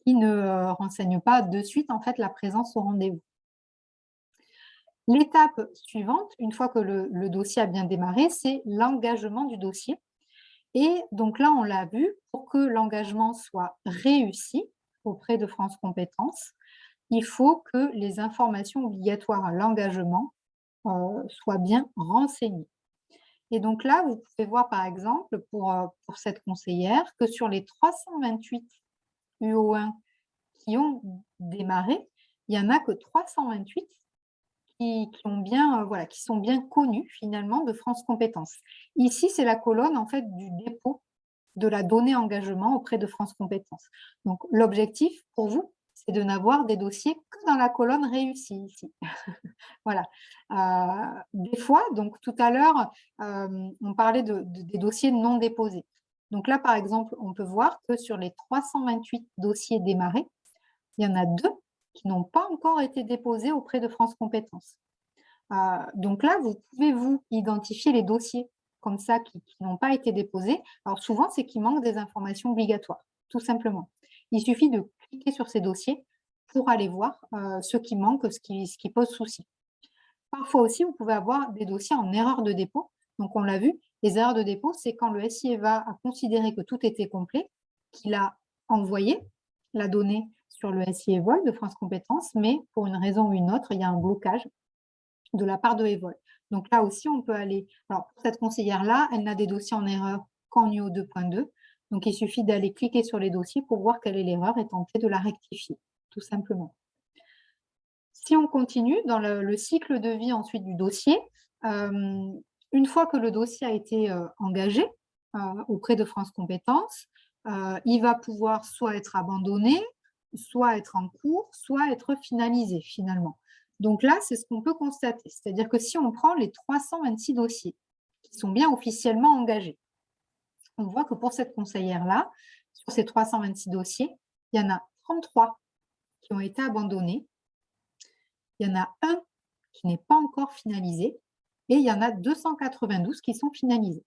qui ne renseignent pas de suite en fait la présence au rendez-vous. L'étape suivante, une fois que le dossier a bien démarré, c'est l'engagement du dossier. Et donc là, on l'a vu, pour que l'engagement soit réussi auprès de France Compétences, il faut que les informations obligatoires à l'engagement soient bien renseignées. Et donc là, vous pouvez voir par exemple pour cette conseillère que sur les 328 UO1 qui ont démarré, il n'y en a que 328 qui sont bien connus finalement de France Compétences. Ici, c'est la colonne en fait du dépôt de la donnée engagement auprès de France Compétences. Donc, l'objectif pour vous, c'est de n'avoir des dossiers que dans la colonne réussie ici. Voilà. Des fois, donc tout à l'heure, on parlait des dossiers non déposés. Donc là, par exemple, on peut voir que sur les 328 dossiers démarrés, il y en a 2 qui n'ont pas encore été déposés auprès de France Compétences. Donc là, vous pouvez vous identifier les dossiers comme ça qui n'ont pas été déposés. Alors souvent, c'est qu'il manque des informations obligatoires, tout simplement. Il suffit de cliquer sur ces dossiers pour aller voir ce qui manque, ce qui pose souci. Parfois aussi, vous pouvez avoir des dossiers en erreur de dépôt. Donc on l'a vu, les erreurs de dépôt, c'est quand le SI-EVA a considéré que tout était complet, qu'il a envoyé la donnée sur le SI-EVOL de France Compétences, mais pour une raison ou une autre, il y a un blocage de la part de EVOL. Donc là aussi, on peut aller... Alors, pour cette conseillère-là, elle n'a des dossiers en erreur qu'en UO 2.2. Donc, il suffit d'aller cliquer sur les dossiers pour voir quelle est l'erreur et tenter de la rectifier, tout simplement. Si on continue dans le cycle de vie ensuite du dossier, une fois que le dossier a été engagé auprès de France Compétences, il va pouvoir soit être abandonné, soit être en cours, soit être finalisé finalement. Donc là, c'est ce qu'on peut constater. C'est-à-dire que si on prend les 326 dossiers qui sont bien officiellement engagés, on voit que pour cette conseillère-là, sur ces 326 dossiers, il y en a 33 qui ont été abandonnés, il y en a un qui n'est pas encore finalisé et il y en a 292 qui sont finalisés.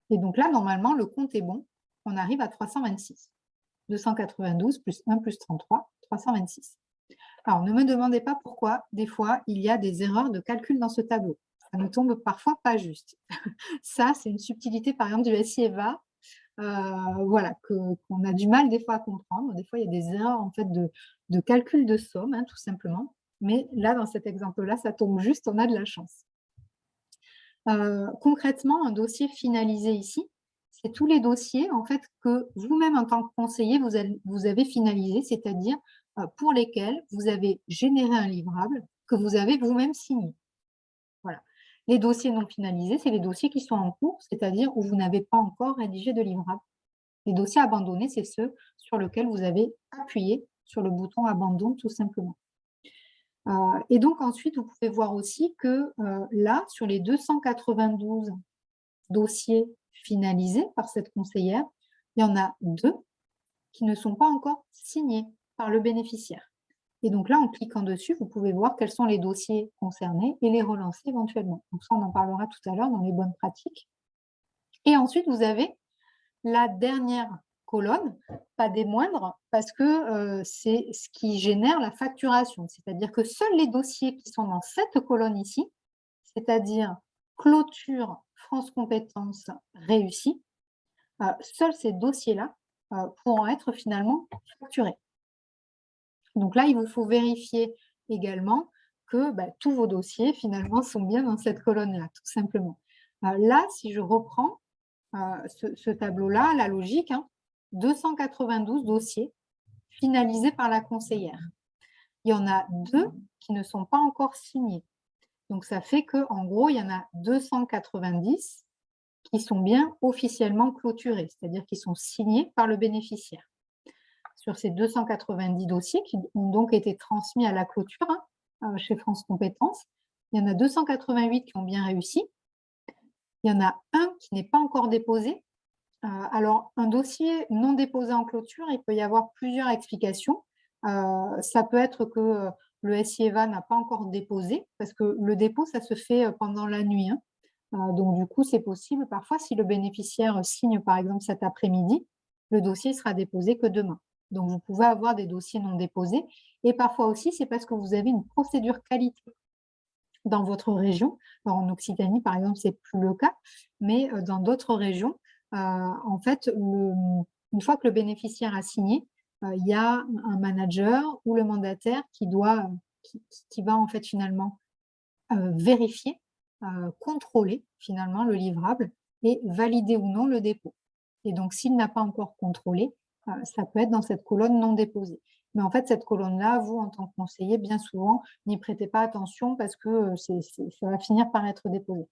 Et donc là, normalement, le compte est bon, on arrive à 326. 292 plus 1 plus 33, 326. Alors, ne me demandez pas pourquoi, des fois, il y a des erreurs de calcul dans ce tableau. Ça ne tombe parfois pas juste. Ça, c'est une subtilité, par exemple, du SI-EVA. voilà, qu'on a du mal des fois à comprendre. Des fois, il y a des erreurs en fait, de calcul de somme, hein, tout simplement. Mais là, dans cet exemple-là, ça tombe juste, on a de la chance. Concrètement, un dossier finalisé ici, c'est tous les dossiers en fait, que vous-même, en tant que conseiller, vous avez finalisé, c'est-à-dire pour lesquels vous avez généré un livrable que vous avez vous-même signé. Voilà. Les dossiers non finalisés, c'est les dossiers qui sont en cours, c'est-à-dire où vous n'avez pas encore rédigé de livrable. Les dossiers abandonnés, c'est ceux sur lesquels vous avez appuyé sur le bouton abandon, tout simplement. Et donc ensuite, vous pouvez voir aussi que là, sur les 292 dossiers finalisés par cette conseillère, il y en a 2 qui ne sont pas encore signés par le bénéficiaire. Et donc là, en cliquant dessus, vous pouvez voir quels sont les dossiers concernés et les relancer éventuellement. Donc ça, on en parlera tout à l'heure dans les bonnes pratiques. Et ensuite, vous avez la dernière colonne, pas des moindres, parce que c'est ce qui génère la facturation. C'est-à-dire que seuls les dossiers qui sont dans cette colonne ici, c'est-à-dire clôture France Compétences réussie, seuls ces dossiers-là pourront être finalement facturés. Donc là, il vous faut vérifier également que tous vos dossiers, finalement, sont bien dans cette colonne-là, tout simplement. Là, si je reprends ce tableau-là, la logique, 292 dossiers finalisés par la conseillère. Il y en a 2 qui ne sont pas encore signés. Donc, ça fait qu'en gros, il y en a 290 qui sont bien officiellement clôturés, c'est-à-dire qui sont signés par le bénéficiaire. Sur ces 290 dossiers qui ont donc été transmis à la clôture chez France Compétences, il y en a 288 qui ont bien réussi. Il y en a un qui n'est pas encore déposé. Alors, un dossier non déposé en clôture, il peut y avoir plusieurs explications. Ça peut être que le SIEVA n'a pas encore déposé, parce que le dépôt, ça se fait pendant la nuit. Donc, du coup, c'est possible. Parfois, si le bénéficiaire signe, par exemple, cet après-midi, le dossier sera déposé que demain. Donc, vous pouvez avoir des dossiers non déposés. Et parfois aussi, c'est parce que vous avez une procédure qualité dans votre région. Alors, en Occitanie, par exemple, ce n'est plus le cas, mais dans d'autres régions, en fait, une fois que le bénéficiaire a signé, il y a un manager ou le mandataire qui va en fait finalement vérifier, contrôler finalement le livrable et valider ou non le dépôt. Et donc, s'il n'a pas encore contrôlé, ça peut être dans cette colonne non déposée. Mais en fait, cette colonne-là, vous, en tant que conseiller, bien souvent, n'y prêtez pas attention parce que ça va finir par être déposé.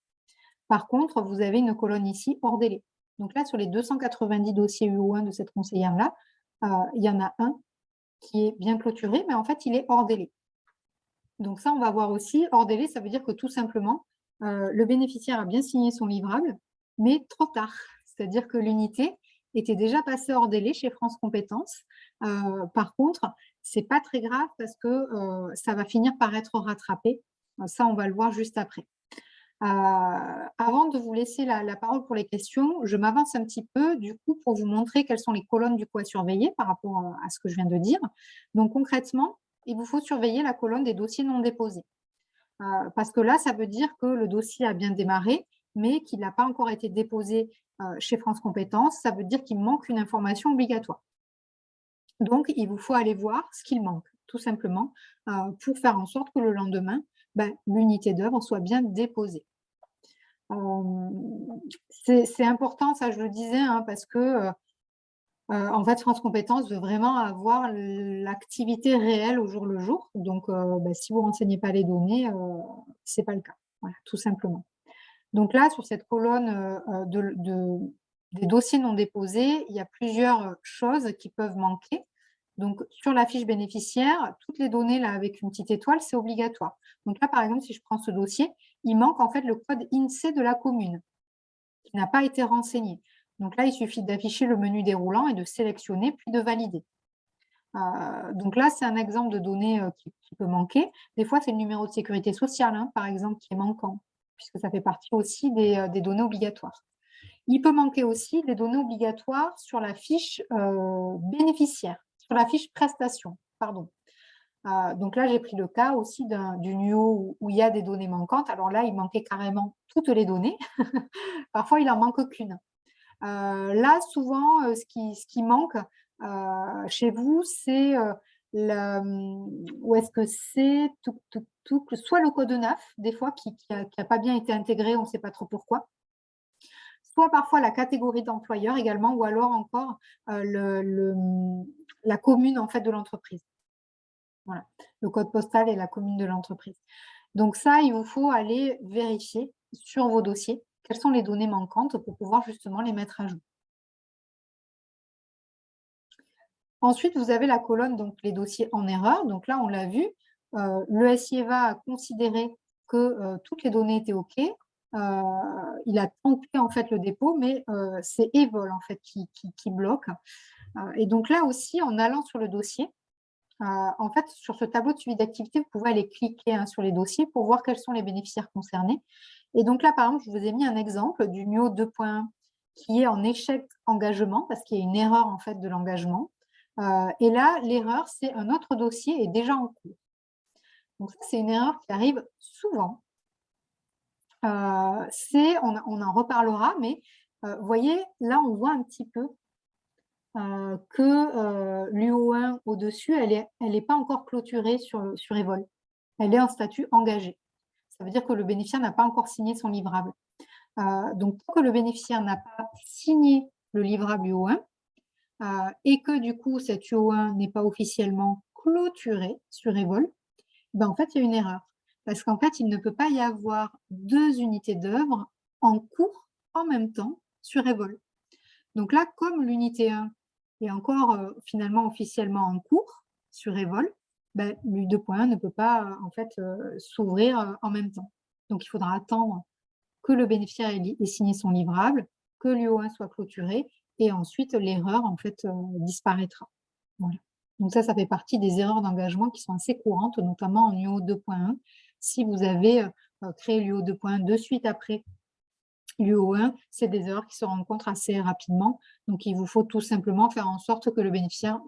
Par contre, vous avez une colonne ici hors délai. Donc là, sur les 290 dossiers UO1 de cette conseillère-là, il y en a un qui est bien clôturé, mais en fait, il est hors délai. Donc ça, on va voir aussi, hors délai, ça veut dire que tout simplement, le bénéficiaire a bien signé son livrable, mais trop tard. C'est-à-dire que l'unité était déjà passée hors délai chez France Compétences. Par contre, ce n'est pas très grave parce que ça va finir par être rattrapé. Ça, on va le voir juste après. Avant de vous laisser la parole pour les questions, je m'avance un petit peu du coup pour vous montrer quelles sont les colonnes du coup à surveiller par rapport à ce que je viens de dire. Donc concrètement, il vous faut surveiller la colonne des dossiers non déposés. Parce que là, ça veut dire que le dossier a bien démarré, mais qu'il n'a pas encore été déposé chez France Compétences. Ça veut dire qu'il manque une information obligatoire. Donc, il vous faut aller voir ce qu'il manque, tout simplement, pour faire en sorte que le lendemain, l'unité d'œuvre soit bien déposée. C'est important, ça je le disais, parce que en fait, France Compétences veut vraiment avoir l'activité réelle au jour le jour. Donc, si vous ne renseignez pas les données, ce n'est pas le cas, voilà, tout simplement. Donc là, sur cette colonne des dossiers non déposés, il y a plusieurs choses qui peuvent manquer. Donc, sur la fiche bénéficiaire, toutes les données là avec une petite étoile, c'est obligatoire. Donc là, par exemple, si je prends ce dossier, il manque en fait le code INSEE de la commune qui n'a pas été renseigné. Donc là, il suffit d'afficher le menu déroulant et de sélectionner, puis de valider. Donc là, c'est un exemple de données qui peut manquer. Des fois, c'est le numéro de sécurité sociale, par exemple, qui est manquant, puisque ça fait partie aussi des données obligatoires. Il peut manquer aussi des données obligatoires sur la fiche bénéficiaire, sur la fiche prestation, pardon. Donc là, j'ai pris le cas aussi d'une UO où il y a des données manquantes. Alors là, il manquait carrément toutes les données. Parfois, il n'en manque qu'une. Là, souvent, ce qui manque chez vous, c'est où est-ce que c'est soit le code NAF, des fois, qui n'a pas bien été intégré, on ne sait pas trop pourquoi, soit parfois la catégorie d'employeur également, ou alors encore la commune en fait, de l'entreprise. Voilà, le code postal et la commune de l'entreprise. Donc ça, il vous faut aller vérifier sur vos dossiers quelles sont les données manquantes pour pouvoir justement les mettre à jour. Ensuite, vous avez la colonne, donc les dossiers en erreur. Donc là, on l'a vu, le SIEVA a considéré que toutes les données étaient OK. Il a tenté en fait le dépôt, mais c'est Evol en fait qui bloque. Et donc là aussi, en allant sur le dossier, en fait, sur ce tableau de suivi d'activité, vous pouvez aller cliquer sur les dossiers pour voir quels sont les bénéficiaires concernés. Et donc là, par exemple, je vous ai mis un exemple du NUO 2.1 qui est en échec engagement parce qu'il y a une erreur en fait de l'engagement. Et là, l'erreur, c'est un autre dossier est déjà en cours. Donc ça, c'est une erreur qui arrive souvent. On en reparlera, mais vous voyez, là, on voit un petit peu que l'UO1 au-dessus, elle est pas encore clôturée sur Evol. Elle est en statut engagé. Ça veut dire que le bénéficiaire n'a pas encore signé son livrable. Donc, tant que le bénéficiaire n'a pas signé le livrable UO1 et que du coup, cet UO1 n'est pas officiellement clôturé sur Evol, ben, en fait, il y a une erreur. Parce qu'en fait, il ne peut pas y avoir 2 unités d'œuvre en cours en même temps sur Evol. Donc là, comme l'unité 1 est encore finalement officiellement en cours sur Evol, ben, l'U2.1 ne peut pas en fait s'ouvrir en même temps. Donc il faudra attendre que le bénéficiaire ait signé son livrable, que l'UO1 soit clôturé et ensuite l'erreur en fait disparaîtra. Voilà. Donc ça fait partie des erreurs d'engagement qui sont assez courantes, notamment en UO 2.1. Si vous avez créé l'UO 2.1 de suite après l'UO1, c'est des erreurs qui se rencontrent assez rapidement. Donc, il vous faut tout simplement faire en sorte que le bénéficiaire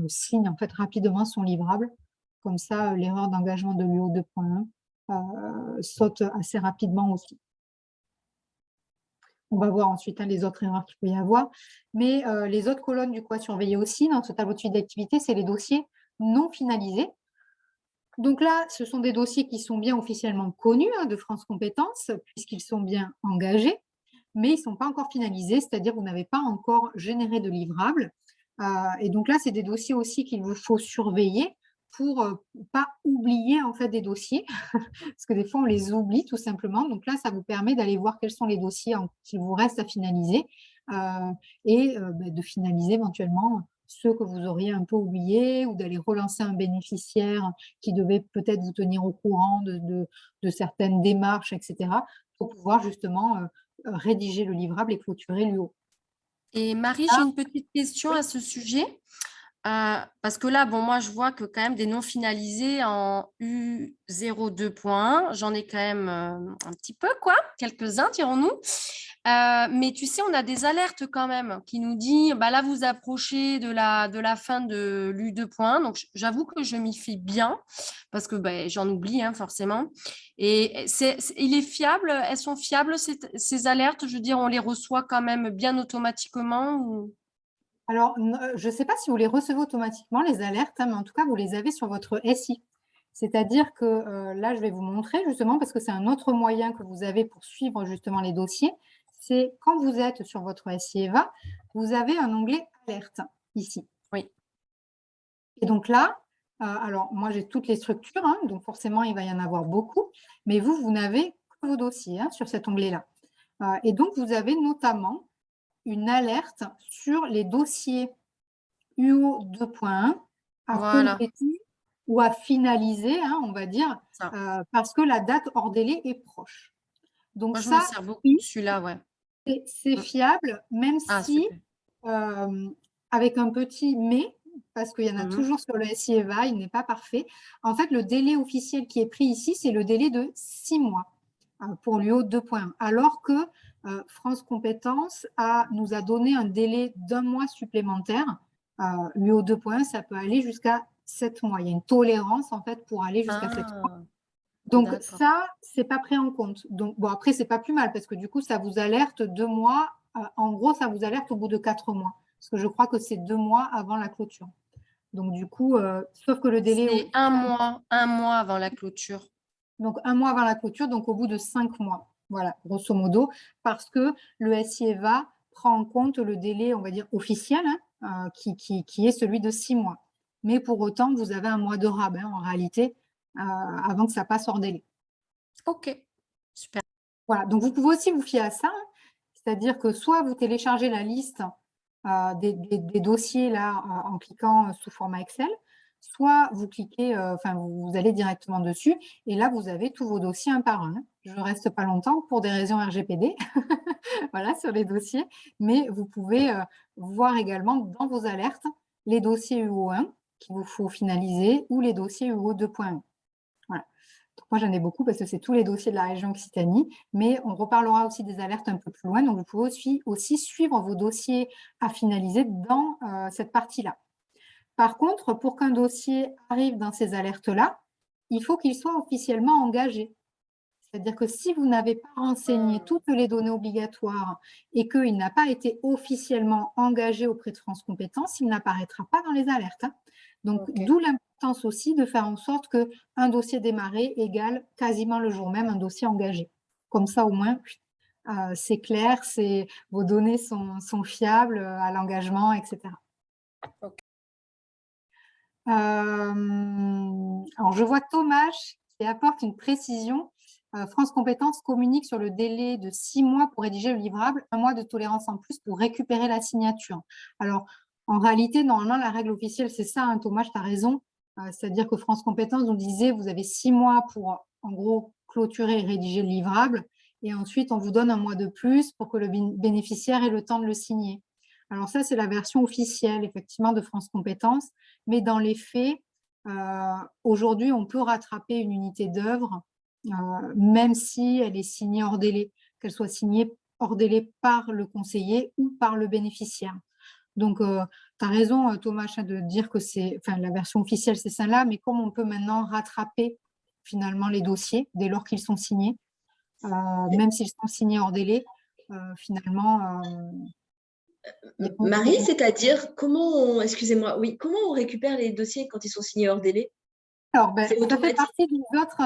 signe en fait rapidement son livrable. Comme ça, l'erreur d'engagement de l'UO 2.1 saute assez rapidement aussi. On va voir ensuite les autres erreurs qu'il peut y avoir. Mais les autres colonnes du coup à surveiller aussi dans ce tableau de suivi d'activité, c'est les dossiers non finalisés. Donc là, ce sont des dossiers qui sont bien officiellement connus de France Compétences, puisqu'ils sont bien engagés, mais ils ne sont pas encore finalisés, c'est-à-dire que vous n'avez pas encore généré de livrable. Et donc là, c'est des dossiers aussi qu'il vous faut surveiller pour ne pas oublier en fait des dossiers, parce que des fois, on les oublie tout simplement. Donc là, ça vous permet d'aller voir quels sont les dossiers qui vous restent à finaliser et de finaliser éventuellement ceux que vous auriez un peu oubliés ou d'aller relancer un bénéficiaire qui devait peut-être vous tenir au courant de certaines démarches, etc., pour pouvoir justement rédiger le livrable et clôturer l'UO. Et Marie, j'ai une petite question à ce sujet. Parce que là, bon, moi, je vois que quand même des non finalisés en U02.1, j'en ai quand même un petit peu, quoi, quelques-uns, dirons-nous. Mais tu sais, on a des alertes quand même qui nous disent, bah là, vous approchez de la fin de l'U2.1. Donc, j'avoue que je m'y fie bien parce que j'en oublie forcément. Et il est fiable, elles sont fiables, ces alertes? Je veux dire, on les reçoit quand même bien automatiquement ou... Alors, je ne sais pas si vous les recevez automatiquement, les alertes, mais en tout cas, vous les avez sur votre SI. C'est-à-dire que là, je vais vous montrer justement, parce que c'est un autre moyen que vous avez pour suivre justement les dossiers, c'est quand vous êtes sur votre SIEVA, vous avez un onglet alerte ici. Oui. Et donc là, alors moi, j'ai toutes les structures, donc forcément, il va y en avoir beaucoup, mais vous n'avez que vos dossiers sur cet onglet-là. Et donc, vous avez notamment une alerte sur les dossiers UO 2.1 à compléter ou à finaliser, on va dire, parce que la date hors délai est proche. Donc moi, je me sers beaucoup de celui-là, ouais. C'est fiable, même si, avec un petit « mais », parce qu'il y en a toujours sur le SIEVA, il n'est pas parfait. En fait, le délai officiel qui est pris ici, c'est le délai de 6 mois pour l'UO 2.1, alors que France Compétences nous a donné un délai d'1 mois supplémentaire. L'UO 2.1, ça peut aller jusqu'à 7 mois. Il y a une tolérance en fait pour aller jusqu'à 7 mois. Donc ça, c'est pas pris en compte. Donc bon, après, c'est pas plus mal parce que du coup, ça vous alerte 2 mois en gros, ça vous alerte au bout de 4 mois. Parce que je crois que c'est 2 mois avant la clôture. Donc, du coup, sauf que le délai… C'est un mois avant la clôture. Donc, 1 mois avant la clôture, donc au bout de 5 mois. Voilà, grosso modo, parce que le SIEVA prend en compte le délai, on va dire, officiel, hein, qui est celui de 6 mois. Mais pour autant, vous avez un mois de rab, hein, en réalité, avant que ça passe hors délai. Ok, super. Voilà, donc vous pouvez aussi vous fier à ça, hein, c'est-à-dire que soit vous téléchargez la liste des dossiers là en cliquant sous format Excel, soit vous cliquez, vous allez directement dessus et là vous avez tous vos dossiers un par un. Je ne reste pas longtemps pour des raisons RGPD, voilà, sur les dossiers, mais vous pouvez voir également dans vos alertes les dossiers UO1 qu'il vous faut finaliser ou les dossiers UO 2.1. Voilà. Donc, moi, j'en ai beaucoup parce que c'est tous les dossiers de la région Occitanie, mais on reparlera aussi des alertes un peu plus loin. Donc, vous pouvez aussi suivre vos dossiers à finaliser dans cette partie-là. Par contre, pour qu'un dossier arrive dans ces alertes-là, il faut qu'il soit officiellement engagé. C'est-à-dire que si vous n'avez pas renseigné toutes les données obligatoires et qu'il n'a pas été officiellement engagé auprès de France Compétences, il n'apparaîtra pas dans les alertes, hein. Donc, d'où l'importance aussi de faire en sorte qu'un dossier démarré égale quasiment le jour même un dossier engagé. Comme ça, au moins, c'est clair, vos données sont fiables à l'engagement, etc. Alors, je vois Thomas qui apporte une précision. France Compétences communique sur le délai de 6 mois pour rédiger le livrable, 1 mois de tolérance en plus pour récupérer la signature. Alors, en réalité, normalement, la règle officielle, c'est ça, hein, Thomas, tu as raison. C'est-à-dire que France Compétences nous disait, vous avez 6 mois pour, en gros, clôturer et rédiger le livrable. Et ensuite, on vous donne 1 mois de plus pour que le bénéficiaire ait le temps de le signer. Alors ça, c'est la version officielle, effectivement, de France Compétences. Mais dans les faits, aujourd'hui, on peut rattraper une unité d'œuvre, même si elle est signée hors délai, qu'elle soit signée hors délai par le conseiller ou par le bénéficiaire. Donc, tu as raison, Thomas, de dire que la version officielle, c'est celle-là, mais comme on peut maintenant rattraper finalement les dossiers dès lors qu'ils sont signés, même s'ils sont signés hors délai, finalement… Marie, c'est-à-dire excusez-moi, oui, comment on récupère les dossiers quand ils sont signés hors délai? Alors, ça fait partie des autres,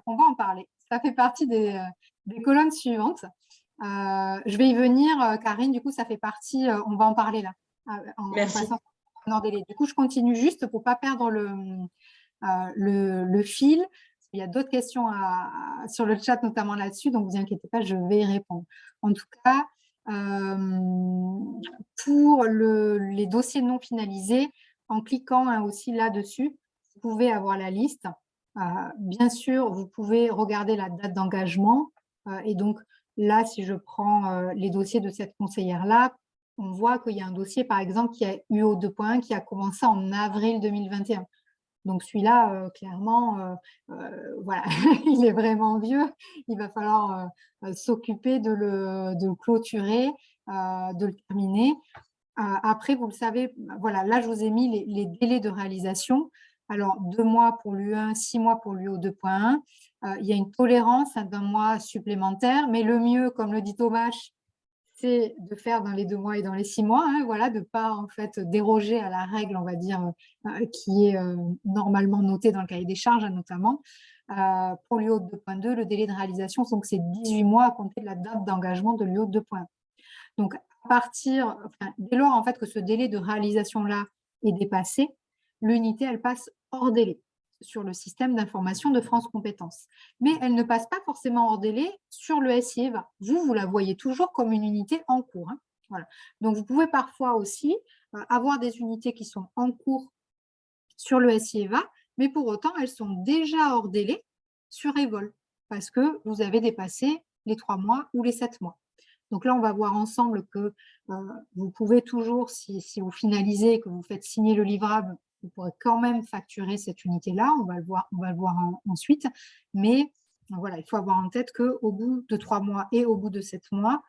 on va en parler, ça fait partie des colonnes suivantes. Je vais y venir, Karine, du coup, ça fait partie, on va en parler là. Merci. En hors délai. Du coup, je continue juste pour ne pas perdre le fil. Il y a d'autres questions sur le chat, notamment là-dessus, donc ne vous inquiétez pas, je vais y répondre. En tout cas, pour les dossiers non finalisés, en cliquant aussi là-dessus, vous pouvez avoir la liste. Bien sûr, vous pouvez regarder la date d'engagement. Et donc, là, si je prends les dossiers de cette conseillère-là, on voit qu'il y a un dossier, par exemple, qui a UO 2.1 qui a commencé en avril 2021. Donc, celui-là, clairement, voilà, il est vraiment vieux. Il va falloir s'occuper de le clôturer, de le terminer. Après, vous le savez, voilà, là, je vous ai mis les délais de réalisation. Alors, 2 mois pour l'U1, 6 mois pour l'UO 2.1. Il y a une tolérance d'1 mois supplémentaire, mais le mieux, comme le dit Thomas, c'est de faire dans les 2 mois et dans les 6 mois, hein, voilà, de ne pas en fait déroger à la règle, on va dire, qui est normalement notée dans le cahier des charges, hein, notamment. Pour l'UO 2.2, le délai de réalisation, donc c'est 18 mois à compter de la date d'engagement de l'UO 2.1. Donc, dès lors en fait, que ce délai de réalisation-là est dépassé, l'unité, elle passe hors délai sur le système d'information de France Compétences. Mais elle ne passe pas forcément hors délai sur le SIEVA. Vous la voyez toujours comme une unité en cours, hein. Voilà. Donc, vous pouvez parfois aussi avoir des unités qui sont en cours sur le SIEVA, mais pour autant, elles sont déjà hors délai sur Evol, parce que vous avez dépassé les 3 mois ou les 7 mois. Donc là, on va voir ensemble que vous pouvez toujours, si vous finalisez, que vous faites signer le livrable, vous pourrez quand même facturer cette unité-là, on va le voir ensuite. Mais voilà, il faut avoir en tête qu'au bout de 3 mois et au bout de 7 mois,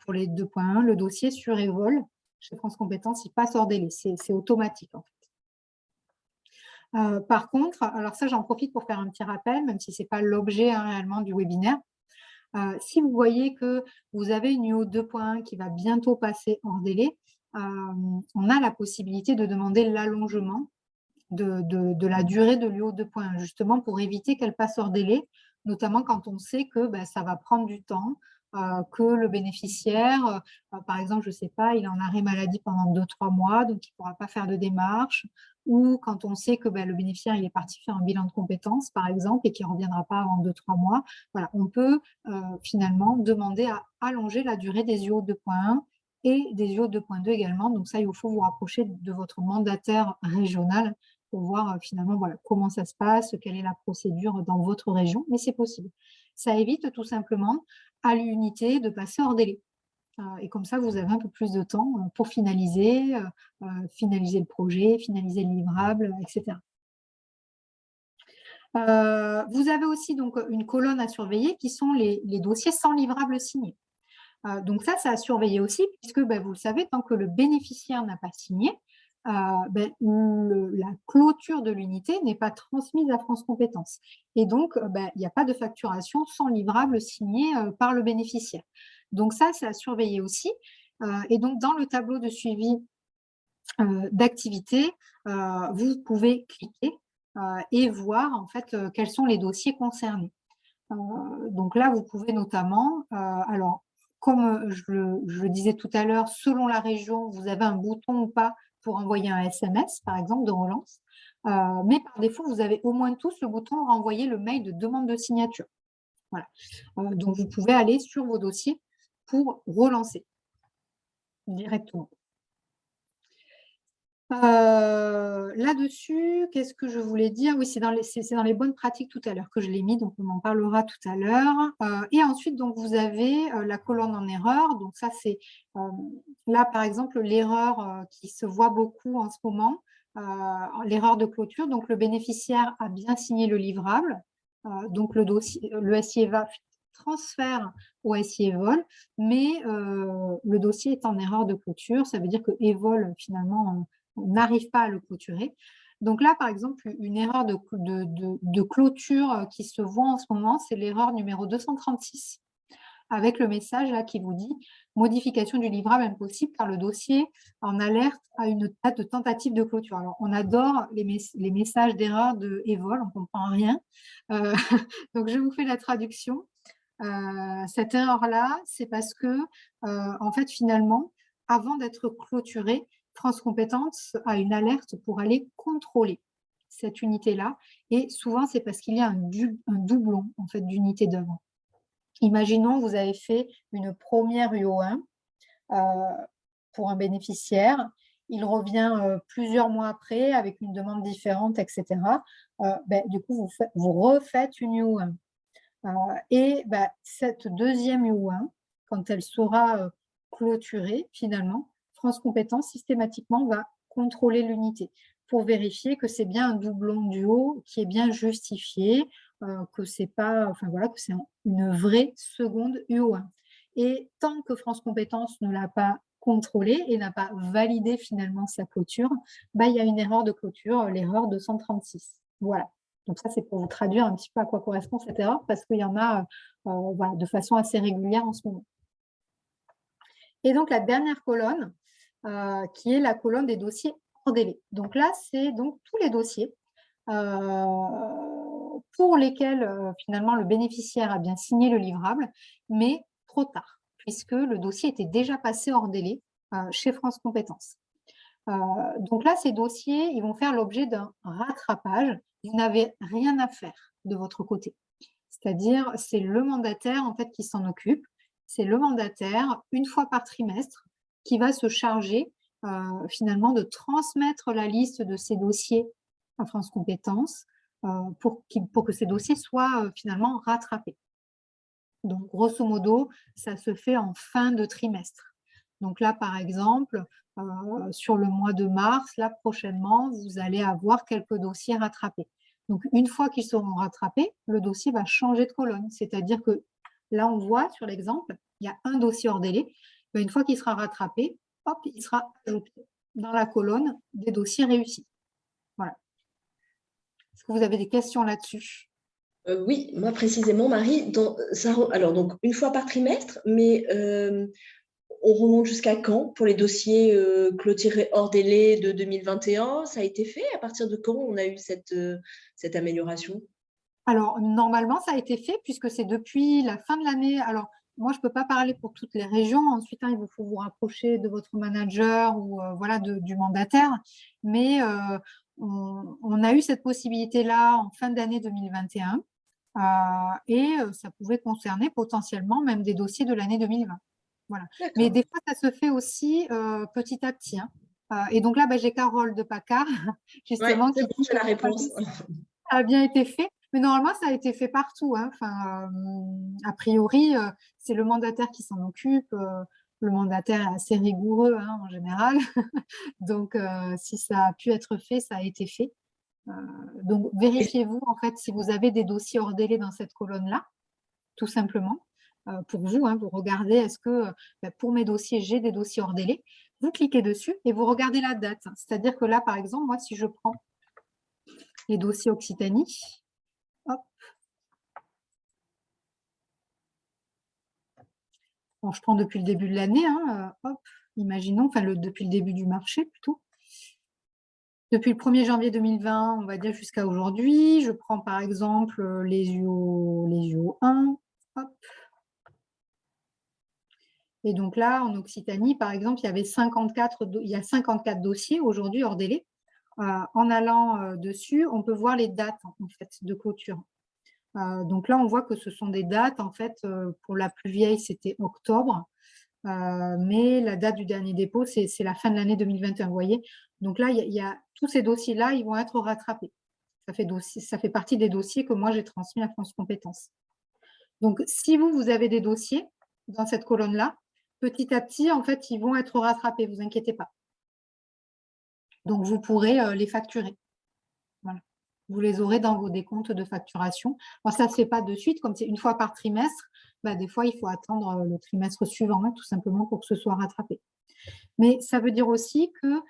pour les 2.1, le dossier sur Evol, chez France Compétences, il passe hors délai. C'est automatique, en fait. Par contre, alors ça, j'en profite pour faire un petit rappel, même si ce n'est pas l'objet réellement du webinaire. Si vous voyez que vous avez une UO 2.1 qui va bientôt passer hors délai, on a la possibilité de demander l'allongement de la durée de l'UO 2.1, justement pour éviter qu'elle passe hors délai, notamment quand on sait que ça va prendre du temps, que le bénéficiaire, par exemple, je ne sais pas, il est en arrêt maladie pendant 2-3 mois, donc il ne pourra pas faire de démarche, ou quand on sait que le bénéficiaire il est parti faire un bilan de compétences, par exemple, et qu'il ne reviendra pas avant 2-3 mois, voilà, on peut finalement demander à allonger la durée des UO 2.1 et des UO 2.2 également. Donc ça, il faut vous rapprocher de votre mandataire régional pour voir finalement voilà, comment ça se passe, quelle est la procédure dans votre région, mais c'est possible. Ça évite tout simplement à l'unité de passer hors délai. Et comme ça, vous avez un peu plus de temps pour finaliser le projet, finaliser le livrable, etc. Vous avez aussi donc une colonne à surveiller qui sont les dossiers sans livrable signé. Donc ça à surveiller aussi, puisque vous le savez, tant que le bénéficiaire n'a pas signé, la clôture de l'unité n'est pas transmise à France Compétences. Et donc, il n'y a pas de facturation sans livrable signé par le bénéficiaire. Donc ça, c'est à surveiller aussi. Et donc, dans le tableau de suivi d'activité, vous pouvez cliquer et voir en fait quels sont les dossiers concernés. Donc là, vous pouvez notamment, alors comme je le disais tout à l'heure, selon la région, vous avez un bouton ou pas pour envoyer un SMS, par exemple, de relance. Mais par défaut, vous avez au moins tous le bouton « Renvoyer le mail de demande de signature ». Voilà. Donc, vous pouvez aller sur vos dossiers pour relancer directement. Là-dessus, qu'est-ce que je voulais dire? Oui, c'est dans les bonnes pratiques tout à l'heure que je l'ai mis, donc on en parlera tout à l'heure. Et ensuite, donc, vous avez la colonne en erreur. Donc ça, c'est là, par exemple, l'erreur qui se voit beaucoup en ce moment, l'erreur de clôture. Donc, le bénéficiaire a bien signé le livrable. Donc, le SIEVA transfère au SIEVOL, mais le dossier est en erreur de clôture. Ça veut dire que EVOL, finalement, n'arrive pas à le clôturer. Donc là, par exemple, une erreur de clôture qui se voit en ce moment, c'est l'erreur numéro 236, avec le message là qui vous dit « Modification du livrable impossible car le dossier en alerte à une date de tentative de clôture ». Alors, on adore les messages d'erreur de EVOL, on ne comprend rien. Donc, je vous fais la traduction. Cette erreur-là, c'est parce que, en fait, finalement, avant d'être clôturée, France Compétences a une alerte pour aller contrôler cette unité-là. Et souvent, c'est parce qu'il y a un doublon en fait, d'unité d'œuvre. Imaginons, vous avez fait une première UO1 pour un bénéficiaire. Il revient plusieurs mois après avec une demande différente, etc. Du coup, vous refaites une UO1. Et cette deuxième UO1, quand elle sera clôturée, finalement, France Compétences, systématiquement, va contrôler l'unité pour vérifier que c'est bien un doublon du haut qui est bien justifié, que c'est pas, enfin voilà, que c'est une vraie seconde UO1. Et tant que France Compétences ne l'a pas contrôlé et n'a pas validé finalement sa clôture, il y a une erreur de clôture, l'erreur 236. Voilà. Donc ça, c'est pour vous traduire un petit peu à quoi correspond cette erreur, parce qu'il y en a voilà, de façon assez régulière en ce moment. Et donc, la dernière colonne, qui est la colonne des dossiers hors délai. Donc là, c'est donc tous les dossiers pour lesquels, finalement, le bénéficiaire a bien signé le livrable, mais trop tard, puisque le dossier était déjà passé hors délai chez France Compétences. Donc là, ces dossiers, ils vont faire l'objet d'un rattrapage. Vous n'avez rien à faire de votre côté. C'est-à-dire, c'est le mandataire en fait, qui s'en occupe. C'est le mandataire, une fois par trimestre, qui va se charger finalement de transmettre la liste de ces dossiers à France Compétences pour que ces dossiers soient finalement rattrapés. Donc, grosso modo, ça se fait en fin de trimestre. Donc là, par exemple, sur le mois de mars, là, prochainement, vous allez avoir quelques dossiers rattrapés. Donc, une fois qu'ils seront rattrapés, le dossier va changer de colonne. C'est-à-dire que là, on voit sur l'exemple, il y a un dossier hors délai. Mais une fois qu'il sera rattrapé, hop, il sera ajouté dans la colonne des dossiers réussis. Voilà. Est-ce que vous avez des questions là-dessus? Oui, moi précisément, Marie, alors donc une fois par trimestre, mais on remonte jusqu'à quand pour les dossiers clôturés hors délai de 2021? Ça a été fait? À partir de quand on a eu cette amélioration? Alors, normalement, ça a été fait puisque c'est depuis la fin de l'année. Alors, moi, je ne peux pas parler pour toutes les régions. Ensuite, il faut vous rapprocher de votre manager ou voilà, du mandataire. Mais on a eu cette possibilité-là en fin d'année 2021 et ça pouvait concerner potentiellement même des dossiers de l'année 2020. Voilà. Mais des fois, ça se fait aussi petit à petit. Et donc là, j'ai Carole de PACAR, justement, Ouais, c'est bon, j'ai la réponse. ça a bien été fait. Mais normalement, ça a été fait partout. Enfin, a priori, c'est le mandataire qui s'en occupe. Le mandataire est assez rigoureux en général. Donc, si ça a pu être fait, ça a été fait. Donc, vérifiez-vous en fait si vous avez des dossiers hors délai dans cette colonne-là, tout simplement. Pour vous, vous regardez, est-ce que pour mes dossiers, j'ai des dossiers hors délai? Vous cliquez dessus et vous regardez la date. C'est-à-dire que là, par exemple, moi, si je prends les dossiers Occitanie, hop. Bon, je prends depuis le début de l'année, hop, imaginons, enfin depuis le début du marché plutôt. Depuis le 1er janvier 2020, on va dire jusqu'à aujourd'hui, je prends par exemple les UO 1, hop. Et donc là, en Occitanie, par exemple, il y a 54 dossiers aujourd'hui hors délai. En allant dessus, on peut voir les dates en fait, de clôture. Donc là, on voit que ce sont des dates, en fait, pour la plus vieille, c'était octobre, mais la date du dernier dépôt, c'est la fin de l'année 2021, vous voyez. Donc là, il y a tous ces dossiers-là, ils vont être rattrapés. Ça fait partie des dossiers que moi, j'ai transmis à France Compétences. Donc, si vous avez des dossiers dans cette colonne-là, petit à petit, en fait, ils vont être rattrapés, ne vous inquiétez pas. Donc, vous pourrez les facturer. Voilà. Vous les aurez dans vos décomptes de facturation. Alors, ça ne se fait pas de suite, comme c'est une fois par trimestre, des fois, il faut attendre le trimestre suivant, tout simplement pour que ce soit rattrapé. Mais ça veut dire aussi que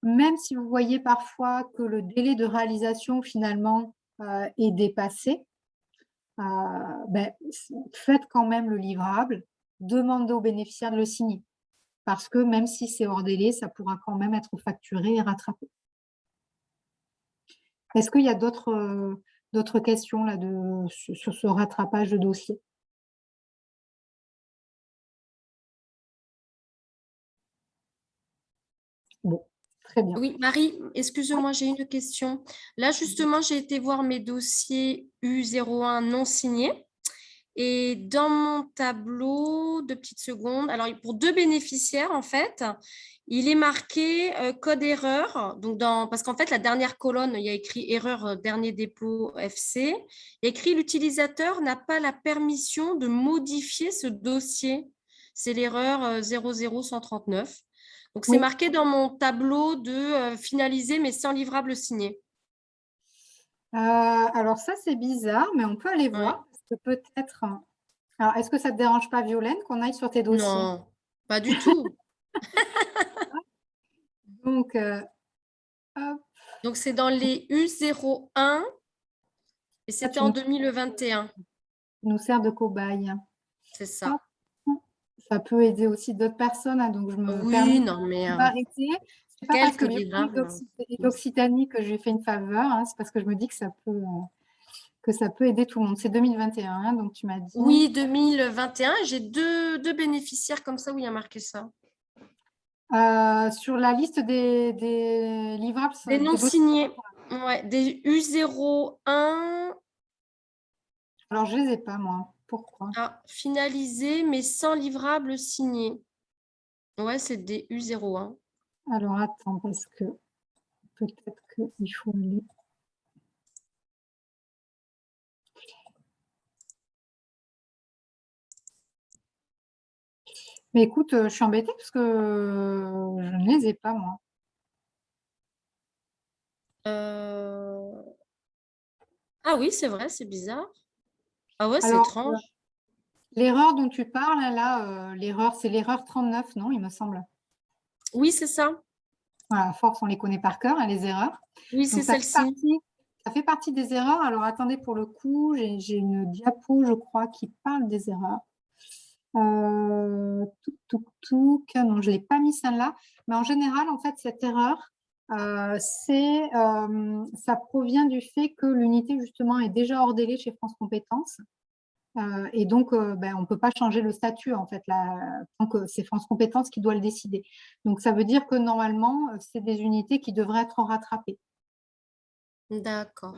même si vous voyez parfois que le délai de réalisation, finalement, est dépassé, faites quand même le livrable, demandez au bénéficiaire de le signer. Parce que même si c'est hors délai, ça pourra quand même être facturé et rattrapé. Est-ce qu'il y a d'autres questions là, sur ce rattrapage de dossier? Bon, très bien. Oui, Marie, excuse-moi, j'ai une question. Là, justement, j'ai été voir mes dossiers U01 non signés. Et dans mon tableau, 2 petites secondes, alors pour 2 bénéficiaires, en fait, il est marqué code erreur. Donc parce qu'en fait, la dernière colonne, il y a écrit erreur dernier dépôt FC. Il y a écrit l'utilisateur n'a pas la permission de modifier ce dossier. C'est l'erreur 00139. Donc, c'est marqué dans mon tableau de finaliser mais sans livrable signé. Alors ça, c'est bizarre, mais on peut aller voir. Parce que peut-être… Alors, est-ce que ça ne te dérange pas, Violaine, qu'on aille sur tes dossiers? Non, pas du tout. Donc, hop. Donc, c'est dans les U01 et c'était en 2021. Ça nous sert de cobaye. C'est ça. Ça peut aider aussi d'autres personnes, donc je me permets de m'arrêter. C'est pas parce que l'Occitanie que j'ai fait une faveur, c'est parce que je me dis que ça peut aider tout le monde. C'est 2021, donc tu m'as dit… Oui, 2021. J'ai deux bénéficiaires comme ça où il y a marqué ça. Sur la liste des livrables… Des non signés. Ouais, des U01. Alors, je ne les ai pas, moi. Pourquoi? Finalisé, mais sans livrable signé. Ouais, c'est des U01. Alors, attends, parce que peut-être qu'il faut aller… Mais écoute, je suis embêtée parce que je ne les ai pas, moi. Ah oui, c'est vrai, c'est bizarre. Ah ouais, c'est étrange. L'erreur dont tu parles, là, c'est l'erreur 39, non, il me semble. Oui, c'est ça. Voilà, à force, on les connaît par cœur, les erreurs. Oui, c'est celle-ci. ça fait partie des erreurs. Alors, attendez, pour le coup, j'ai une diapo, je crois, qui parle des erreurs. Non, je ne l'ai pas mis celle-là. Mais en général, en fait, cette erreur, ça provient du fait que l'unité, justement, est déjà hors délai chez France Compétences. Et donc, on ne peut pas changer le statut, en fait, tant que c'est France Compétences qui doit le décider. Donc, ça veut dire que normalement, c'est des unités qui devraient être rattrapées. D'accord.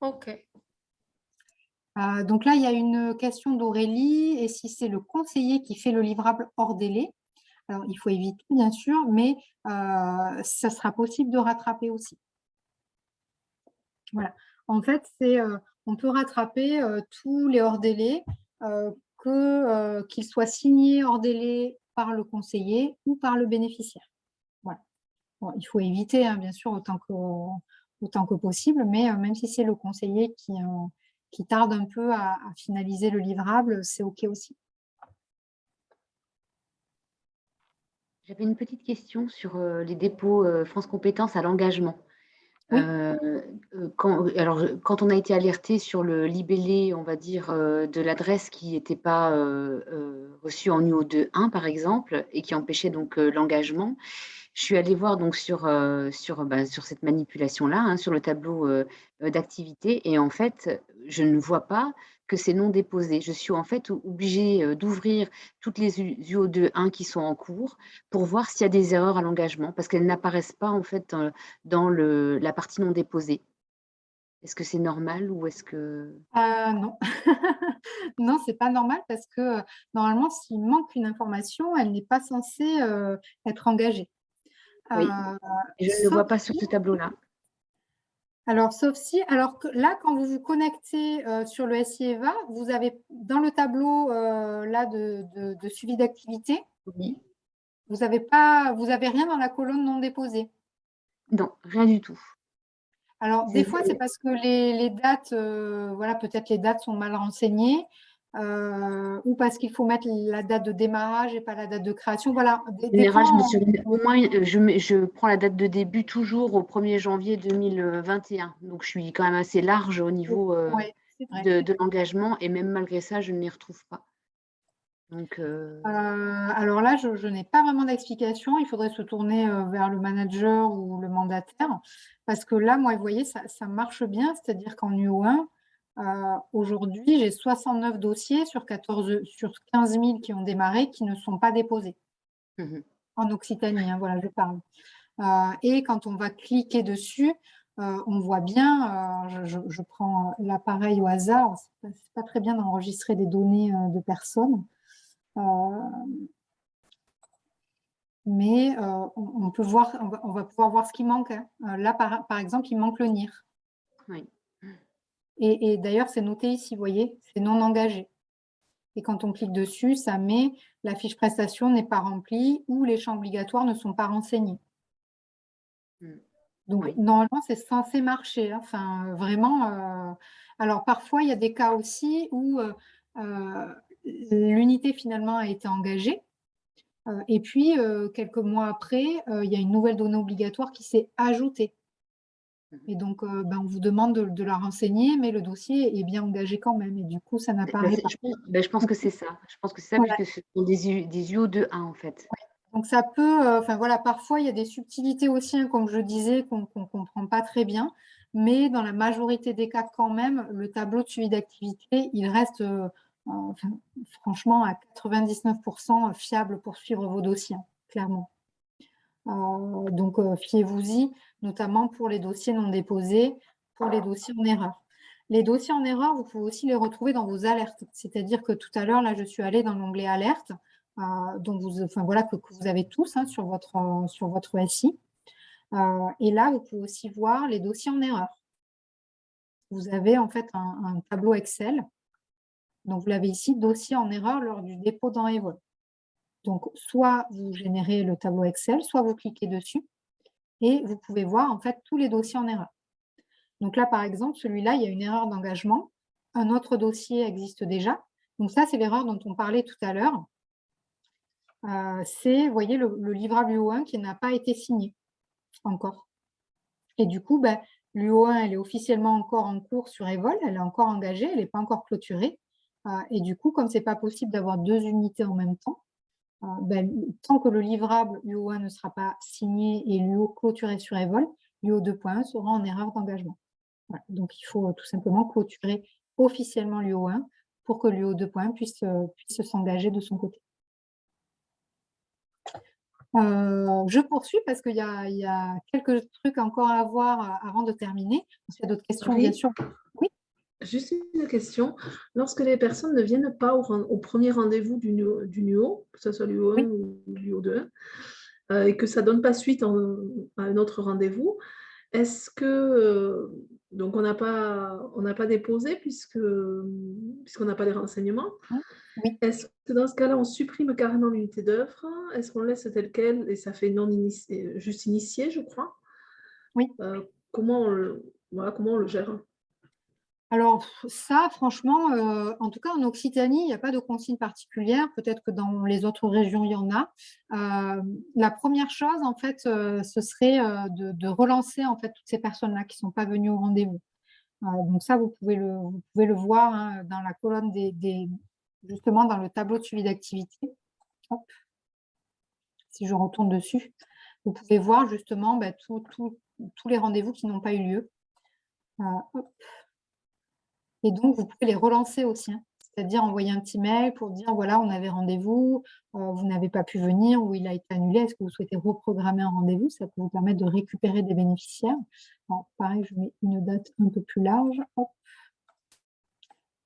OK. Donc là, il y a une question d'Aurélie. Et si c'est le conseiller qui fait le livrable hors délai, alors il faut éviter, bien sûr, mais ça sera possible de rattraper aussi. Voilà. En fait, on peut rattraper tous les hors délais, qu'ils soient signés hors délai par le conseiller ou par le bénéficiaire. Voilà. Bon, il faut éviter, hein, bien sûr, autant que possible, mais même si c'est le conseiller qui tarde un peu à finaliser le livrable, c'est OK aussi. J'avais une petite question sur les dépôts France Compétences à l'engagement. Oui. Quand on a été alerté sur le libellé, on va dire, de l'adresse qui n'était pas reçue en UO2-1, par exemple, et qui empêchait donc l'engagement, je suis allée voir donc sur cette manipulation-là, hein, sur le tableau d'activité, et en fait, je ne vois pas que c'est non déposé. Je suis en fait obligée d'ouvrir toutes les UO2-1 qui sont en cours pour voir s'il y a des erreurs à l'engagement, parce qu'elles n'apparaissent pas en fait dans la partie non déposée. Est-ce que c'est normal ou est-ce que… Non, non, c'est pas normal parce que normalement, s'il manque une information, elle n'est pas censée être engagée. Oui, je ne le vois pas sur ce tableau-là. Alors, sauf si, alors que là, quand vous vous connectez sur le SIEVA, vous avez dans le tableau là de suivi d'activité, Oui. vous avez rien dans la colonne non déposée. Non, rien du tout. Alors, des fois, c'est parce que les dates, voilà, peut-être les dates sont mal renseignées, ou parce qu'il faut mettre la date de démarrage et pas la date de création. Voilà. En général, au moins, je prends la date de début toujours au 1er janvier 2021. Donc, je suis quand même assez large au niveau de l'engagement, et même malgré ça, je ne les retrouve pas. Donc, alors là, je n'ai pas vraiment d'explication. Il faudrait se tourner vers le manager ou le mandataire. Parce que là, moi, vous voyez, ça marche bien. C'est-à-dire qu'en UO1, aujourd'hui, j'ai 69 dossiers sur 15 000 qui ont démarré qui ne sont pas déposés. En Occitanie, hein, voilà, je parle. Et quand on va cliquer dessus, on voit bien, je prends l'appareil au hasard. C'est pas très bien d'enregistrer des données de personnes. Mais on peut voir, on va pouvoir voir ce qui manque. Hein. Là, par exemple, il manque le NIR. Oui. Et d'ailleurs, c'est noté ici, vous voyez, c'est non engagé. Et quand on clique dessus, ça met la fiche prestation n'est pas remplie ou les champs obligatoires ne sont pas renseignés. Donc, normalement, c'est censé marcher. Hein. Enfin, vraiment. Alors, parfois, il y a des cas aussi où l'unité, finalement, a été engagée. Et puis, quelques mois après, il y a une nouvelle donnée obligatoire qui s'est ajoutée. Et donc, on vous demande de la renseigner, mais le dossier est bien engagé quand même. Et du coup, ça n'apparaît pas. Je pense que c'est ça. Je pense que c'est ça, puisque ce sont des UO2-1, en fait. Ouais. Donc, ça peut… voilà, parfois, il y a des subtilités aussi, hein, comme je disais, qu'on ne comprend pas très bien. Mais dans la majorité des cas, quand même, le tableau de suivi d'activité, il reste… franchement, à 99% fiable pour suivre vos dossiers, clairement. Donc, fiez-vous-y, notamment pour les dossiers non déposés, pour les dossiers en erreur. Les dossiers en erreur, vous pouvez aussi les retrouver dans vos alertes. C'est-à-dire que tout à l'heure, là, je suis allée dans l'onglet alerte, que vous avez tous, hein, sur votre SI. Et là, vous pouvez aussi voir les dossiers en erreur. Vous avez en fait un tableau Excel. Donc, vous l'avez ici, dossier en erreur lors du dépôt dans Evol. Donc, soit vous générez le tableau Excel, soit vous cliquez dessus et vous pouvez voir en fait tous les dossiers en erreur. Donc là, par exemple, celui-là, il y a une erreur d'engagement. Un autre dossier existe déjà. Donc ça, c'est l'erreur dont on parlait tout à l'heure. C'est, vous voyez, le livrable UO1 qui n'a pas été signé encore. Et du coup, L'UO1, elle est officiellement encore en cours sur Evol, elle est encore engagée, elle n'est pas encore clôturée. Et du coup, comme ce n'est pas possible d'avoir 2 unités en même temps, tant que le livrable UO1 ne sera pas signé et l'UO clôturé sur Evol, l'UO 2.1 sera en erreur d'engagement. Voilà. Donc, il faut tout simplement clôturer officiellement l'UO1 pour que l'UO 2.1 puisse s'engager de son côté. Je poursuis parce qu'il y a quelques trucs encore à voir avant de terminer. S'il y a d'autres questions, bien sûr. Oui. Juste une question. Lorsque les personnes ne viennent pas au premier rendez-vous du NUO, que ce soit l'UO1 ou l'UO2, et que ça ne donne pas suite à un autre rendez-vous, est-ce que, donc on n'a pas déposé puisqu'on n'a pas les renseignements, est-ce que dans ce cas-là, on supprime carrément l'unité d'œuvre? Est-ce qu'on laisse tel quel et ça fait juste initié, je crois? Oui. Comment on le gère? Alors ça, franchement, en tout cas en Occitanie, il n'y a pas de consigne particulière. Peut-être que dans les autres régions, il y en a. La première chose, en fait, ce serait de relancer en fait toutes ces personnes-là qui ne sont pas venues au rendez-vous. Donc ça, vous pouvez le voir hein, dans la colonne justement dans le tableau de suivi d'activité. Si je retourne dessus, vous pouvez voir justement tous les rendez-vous qui n'ont pas eu lieu. Et donc, vous pouvez les relancer aussi, hein. C'est-à-dire envoyer un petit mail pour dire, voilà, on avait rendez-vous, vous n'avez pas pu venir ou il a été annulé, est-ce que vous souhaitez reprogrammer un rendez-vous? Ça peut vous permettre de récupérer des bénéficiaires. Alors, pareil, je mets une date un peu plus large. Hop.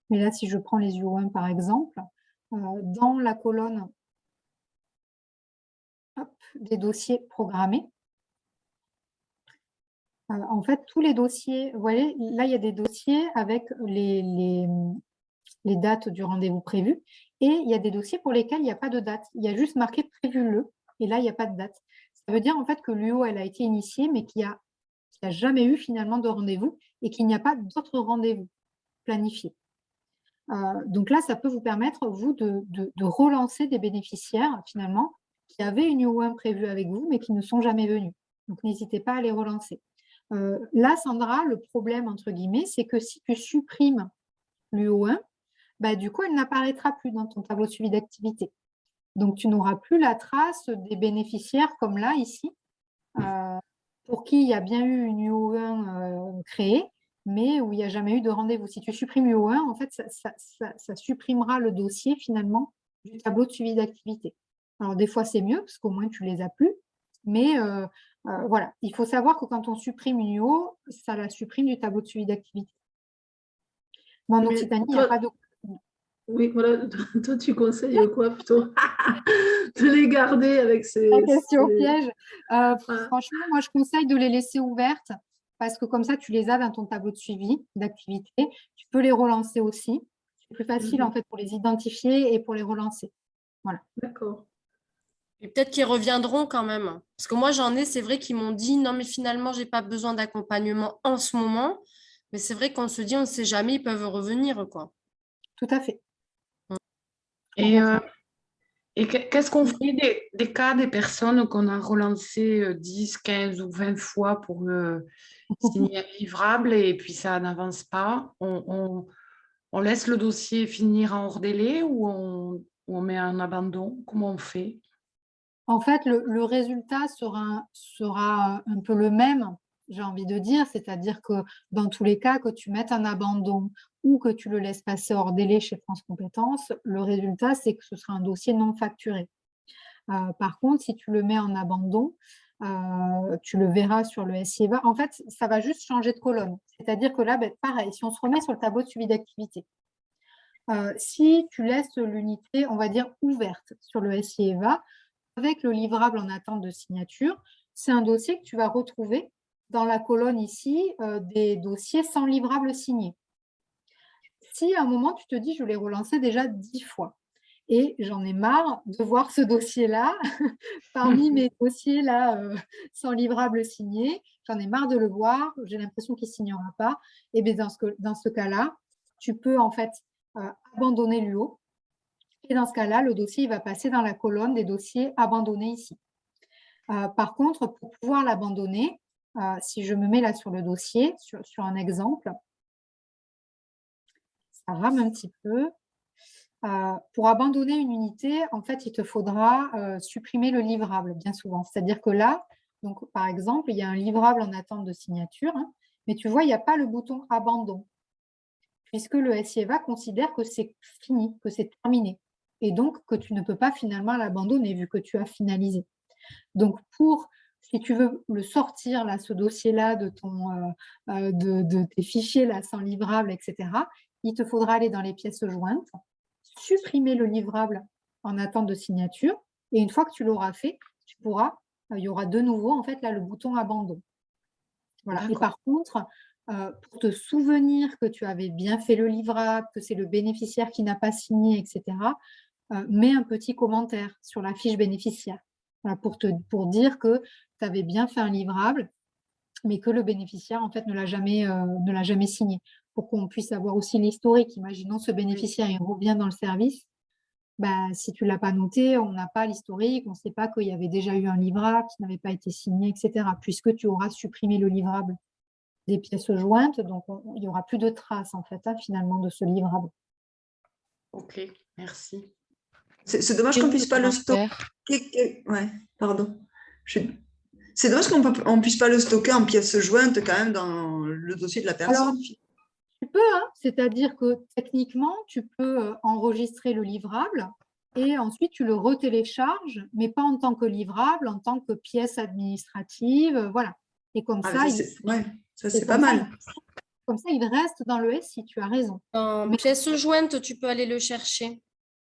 Mais là, si je prends les UO1 par exemple, dans la colonne des dossiers programmés, en fait, tous les dossiers, vous voyez, là, il y a des dossiers avec les dates du rendez-vous prévu et il y a des dossiers pour lesquels il n'y a pas de date. Il y a juste marqué « prévu le » et là, il n'y a pas de date. Ça veut dire en fait que l'UO, elle a été initiée mais qu'il n'y a jamais eu finalement de rendez-vous et qu'il n'y a pas d'autres rendez-vous planifiés. Donc là, ça peut vous permettre, vous, de relancer des bénéficiaires finalement qui avaient une UO1 prévue avec vous mais qui ne sont jamais venus. Donc, n'hésitez pas à les relancer. Là, Sandra, le problème, entre guillemets, c'est que si tu supprimes l'UO1, du coup, elle n'apparaîtra plus dans ton tableau de suivi d'activité. Donc, tu n'auras plus la trace des bénéficiaires comme là, ici, pour qui il y a bien eu une UO1 créée, mais où il n'y a jamais eu de rendez-vous. Si tu supprimes UO1, en fait, ça supprimera le dossier, finalement, du tableau de suivi d'activité. Alors, des fois, c'est mieux, parce qu'au moins, tu ne les as plus, mais voilà, il faut savoir que quand on supprime une UO, ça la supprime du tableau de suivi d'activité. Mais en Occitanie, il n'y a pas de... Oui, voilà, toi tu conseilles quoi plutôt? De les garder avec ces... La question piège. Franchement, moi je conseille de les laisser ouvertes parce que comme ça, tu les as dans ton tableau de suivi d'activité. Tu peux les relancer aussi. C'est plus facile en fait pour les identifier et pour les relancer. Voilà. D'accord. Et peut-être qu'ils reviendront quand même. Parce que moi, j'en ai, c'est vrai qu'ils m'ont dit, non, mais finalement, je n'ai pas besoin d'accompagnement en ce moment. Mais c'est vrai qu'on se dit, on ne sait jamais, ils peuvent revenir, quoi. Tout à fait. Et qu'est-ce qu'on fait des cas des personnes qu'on a relancées 10, 15 ou 20 fois pour signer un livrable et puis ça n'avance pas? On laisse le dossier finir en hors délai ou on met un abandon? Comment on fait? En fait, le résultat sera un peu le même, j'ai envie de dire, c'est-à-dire que dans tous les cas, que tu mettes un abandon ou que tu le laisses passer hors délai chez France Compétences, le résultat, c'est que ce sera un dossier non facturé. Par contre, si tu le mets en abandon, tu le verras sur le SIEVA. En fait, ça va juste changer de colonne. C'est-à-dire que là, pareil, si on se remet sur le tableau de suivi d'activité, si tu laisses l'unité, on va dire, ouverte sur le SIEVA, avec le livrable en attente de signature, c'est un dossier que tu vas retrouver dans la colonne ici des dossiers sans livrable signé. Si à un moment, tu te dis, je l'ai relancé déjà 10 fois et j'en ai marre de voir ce dossier-là parmi mes dossiers là, sans livrable signé, j'en ai marre de le voir, j'ai l'impression qu'il ne signera pas, et bien dans ce cas-là, tu peux en fait abandonner l'UO. Et dans ce cas-là, le dossier il va passer dans la colonne des dossiers abandonnés ici. Par contre, pour pouvoir l'abandonner, si je me mets là sur le dossier, sur un exemple, ça rame un petit peu. Pour abandonner une unité, en fait, il te faudra supprimer le livrable bien souvent. C'est-à-dire que là, donc, par exemple, il y a un livrable en attente de signature, hein, mais tu vois, il n'y a pas le bouton abandon, puisque le SIEVA considère que c'est fini, que c'est terminé, et donc que tu ne peux pas finalement l'abandonner vu que tu as finalisé. Donc, si tu veux le sortir, là, ce dossier-là de tes fichiers là, sans livrable, etc., il te faudra aller dans les pièces jointes, supprimer le livrable en attente de signature, et une fois que tu l'auras fait, il y aura de nouveau en fait là le bouton abandon. Voilà. Et par contre, pour te souvenir que tu avais bien fait le livrable, que c'est le bénéficiaire qui n'a pas signé, etc., mets un petit commentaire sur la fiche bénéficiaire. Voilà, pour dire que tu avais bien fait un livrable, mais que le bénéficiaire, en fait, ne l'a jamais signé. Pour qu'on puisse avoir aussi l'historique. Imaginons ce bénéficiaire, il revient dans le service. Bah, si tu ne l'as pas noté, on n'a pas l'historique, on ne sait pas qu'il y avait déjà eu un livrable qui n'avait pas été signé, etc. Puisque tu auras supprimé le livrable des pièces jointes, donc il n'y aura plus de traces, en fait, finalement, de ce livrable. Ok, merci. C'est dommage qu'on ne puisse pas le stocker. Ouais, pardon. C'est dommage qu'on ne puisse pas le stocker en pièces jointes quand même dans le dossier de la personne. Alors, tu peux, hein, c'est-à-dire que techniquement, tu peux enregistrer le livrable et ensuite tu le retélécharges, mais pas en tant que livrable, en tant que pièce administrative, voilà. Et comme ça, c'est pas mal. Comme ça, il reste dans le SI, tu as raison. En pièce jointe, tu peux aller le chercher.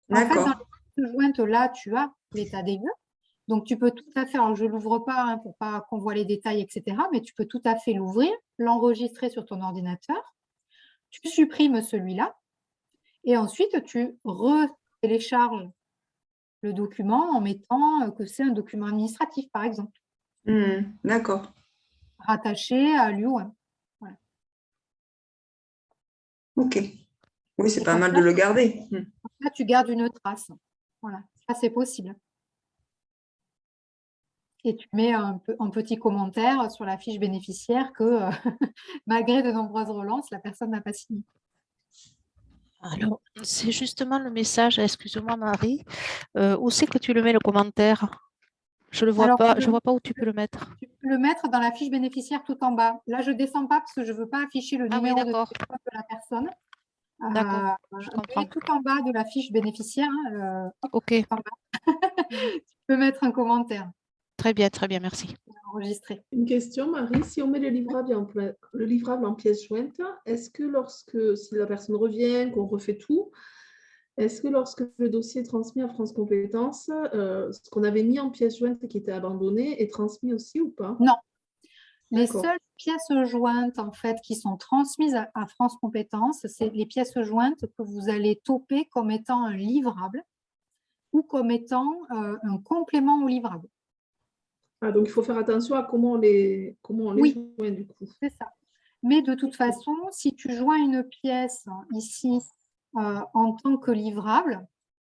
En fait, dans les pièces jointes, là, tu as l'état des lieux. Donc, tu peux tout à fait, alors je ne l'ouvre pas pour pas qu'on voit les détails, etc., mais tu peux tout à fait l'ouvrir, l'enregistrer sur ton ordinateur, tu supprimes celui-là et ensuite tu retélécharges le document en mettant que c'est un document administratif, par exemple. D'accord. Rattaché à l'UO1. Voilà. Ok. Oui, c'est pas mal de le garder. Là, tu gardes une trace. Voilà, ça c'est possible. Et tu mets un petit commentaire sur la fiche bénéficiaire que malgré de nombreuses relances, la personne n'a pas signé. Alors, c'est justement le message, excuse-moi Marie, où c'est que tu le mets le commentaire? Je ne le vois pas, je vois pas où tu peux le mettre. Tu peux le mettre dans la fiche bénéficiaire tout en bas. Là, je ne descends pas parce que je ne veux pas afficher le numéro de téléphone de la personne. D'accord, je comprends. Tout en bas de la fiche bénéficiaire. Ok. Tout en bas. Tu peux mettre un commentaire. Très bien, merci. Enregistré. Une question, Marie. Si on met le livrable en pièce jointe, est-ce que si la personne revient, qu'on refait tout, est-ce que lorsque le dossier est transmis à France Compétences, ce qu'on avait mis en pièce jointe et qui était abandonné est transmis aussi ou pas? Non. Les seules pièces jointes en fait, qui sont transmises à France Compétences, c'est les pièces jointes que vous allez toper comme étant un livrable ou comme étant un complément au livrable. Ah, donc, il faut faire attention à comment on les joint du coup. C'est ça. Mais de toute façon, si tu joins une pièce ici en tant que livrable,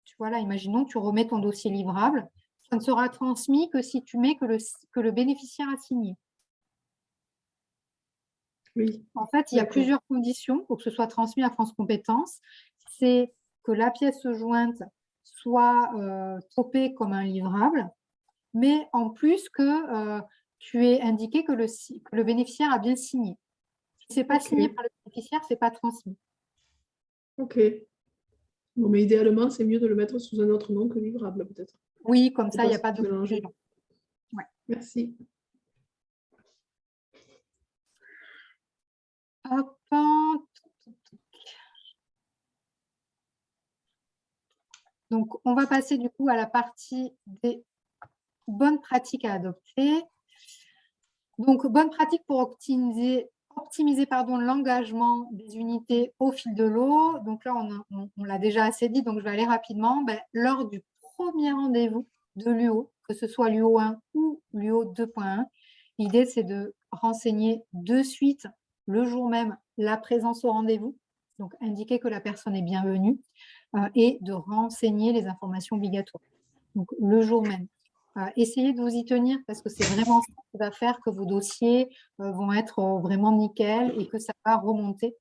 tu vois là, imaginons que tu remets ton dossier livrable, ça ne sera transmis que si tu mets que le bénéficiaire a signé. Oui. En fait, il y a plusieurs conditions pour que ce soit transmis à France Compétences. C'est que la pièce jointe soit topée comme un livrable, mais en plus que tu aies indiqué que le bénéficiaire a bien signé. Si ce n'est pas signé par le bénéficiaire, ce n'est pas transmis. Ok. Bon, mais idéalement, c'est mieux de le mettre sous un autre nom que livrable, peut-être. Oui, comme ça, il n'y a pas de mélanger. Ouais. Merci. Hop. Donc, on va passer du coup à la partie des bonnes pratiques à adopter. Donc, bonnes pratiques pour optimiser l'engagement des unités au fil de l'eau. Donc là, on l'a déjà assez dit, donc je vais aller rapidement. Lors du premier rendez-vous de l'UO, que ce soit l'UO 1 ou l'UO 2.1, l'idée, c'est de renseigner de suite, le jour même, la présence au rendez-vous, donc indiquer que la personne est bienvenue, et de renseigner les informations obligatoires, donc le jour même. essayez de vous y tenir parce que c'est vraiment ça qui va faire que vos dossiers vont être vraiment nickel et que ça va remonter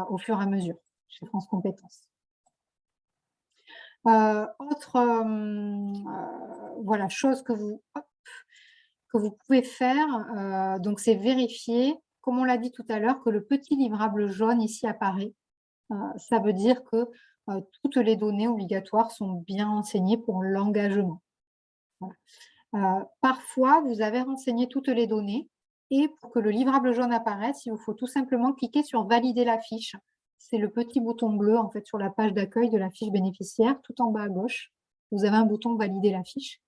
au fur et à mesure chez France Compétences. Voilà, chose que vous pouvez faire, donc c'est vérifier, comme on l'a dit tout à l'heure, que le petit livrable jaune ici apparaît. Ça veut dire que toutes les données obligatoires sont bien renseignées pour l'engagement. Voilà. Parfois, vous avez renseigné toutes les données et pour que le livrable jaune apparaisse, il vous faut tout simplement cliquer sur « Valider la fiche ». C'est le petit bouton bleu en fait sur la page d'accueil de la fiche bénéficiaire, tout en bas à gauche. Vous avez un bouton « Valider la fiche ».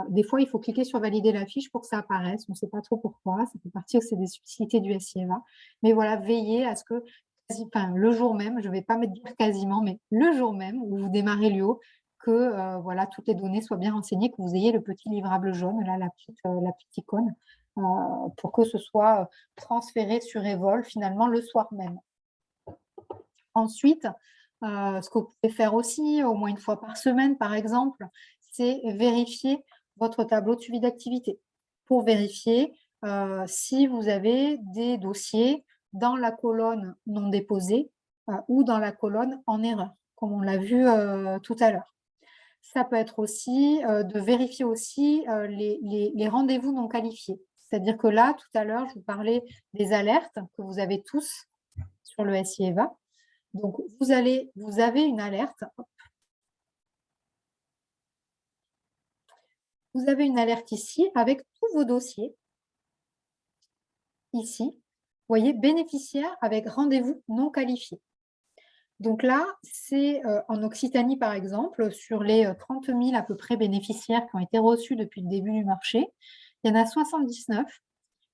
Des fois, il faut cliquer sur « Valider la fiche » pour que ça apparaisse. On ne sait pas trop pourquoi. Ça fait partie aussi des subtilités du SIEVA. Mais voilà, veillez à ce que le jour même, je ne vais pas me dire quasiment, mais le jour même où vous démarrez l'UO, que voilà, toutes les données soient bien renseignées, que vous ayez le petit livrable jaune, là, la petite icône, pour que ce soit transféré sur Evol finalement le soir même. Ensuite, ce que vous pouvez faire aussi, au moins une fois par semaine, par exemple, c'est vérifier votre tableau de suivi d'activité pour vérifier si vous avez des dossiers dans la colonne non déposée ou dans la colonne en erreur, comme on l'a vu tout à l'heure. Ça peut être aussi de vérifier aussi les rendez-vous non qualifiés. C'est-à-dire que là, tout à l'heure, je vous parlais des alertes que vous avez tous sur le SIEVA. Donc, vous avez une alerte. Vous avez une alerte ici avec tous vos dossiers. Ici, vous voyez, bénéficiaire avec rendez-vous non qualifié. Donc là, c'est en Occitanie, par exemple, sur les 30 000 à peu près bénéficiaires qui ont été reçus depuis le début du marché, il y en a 79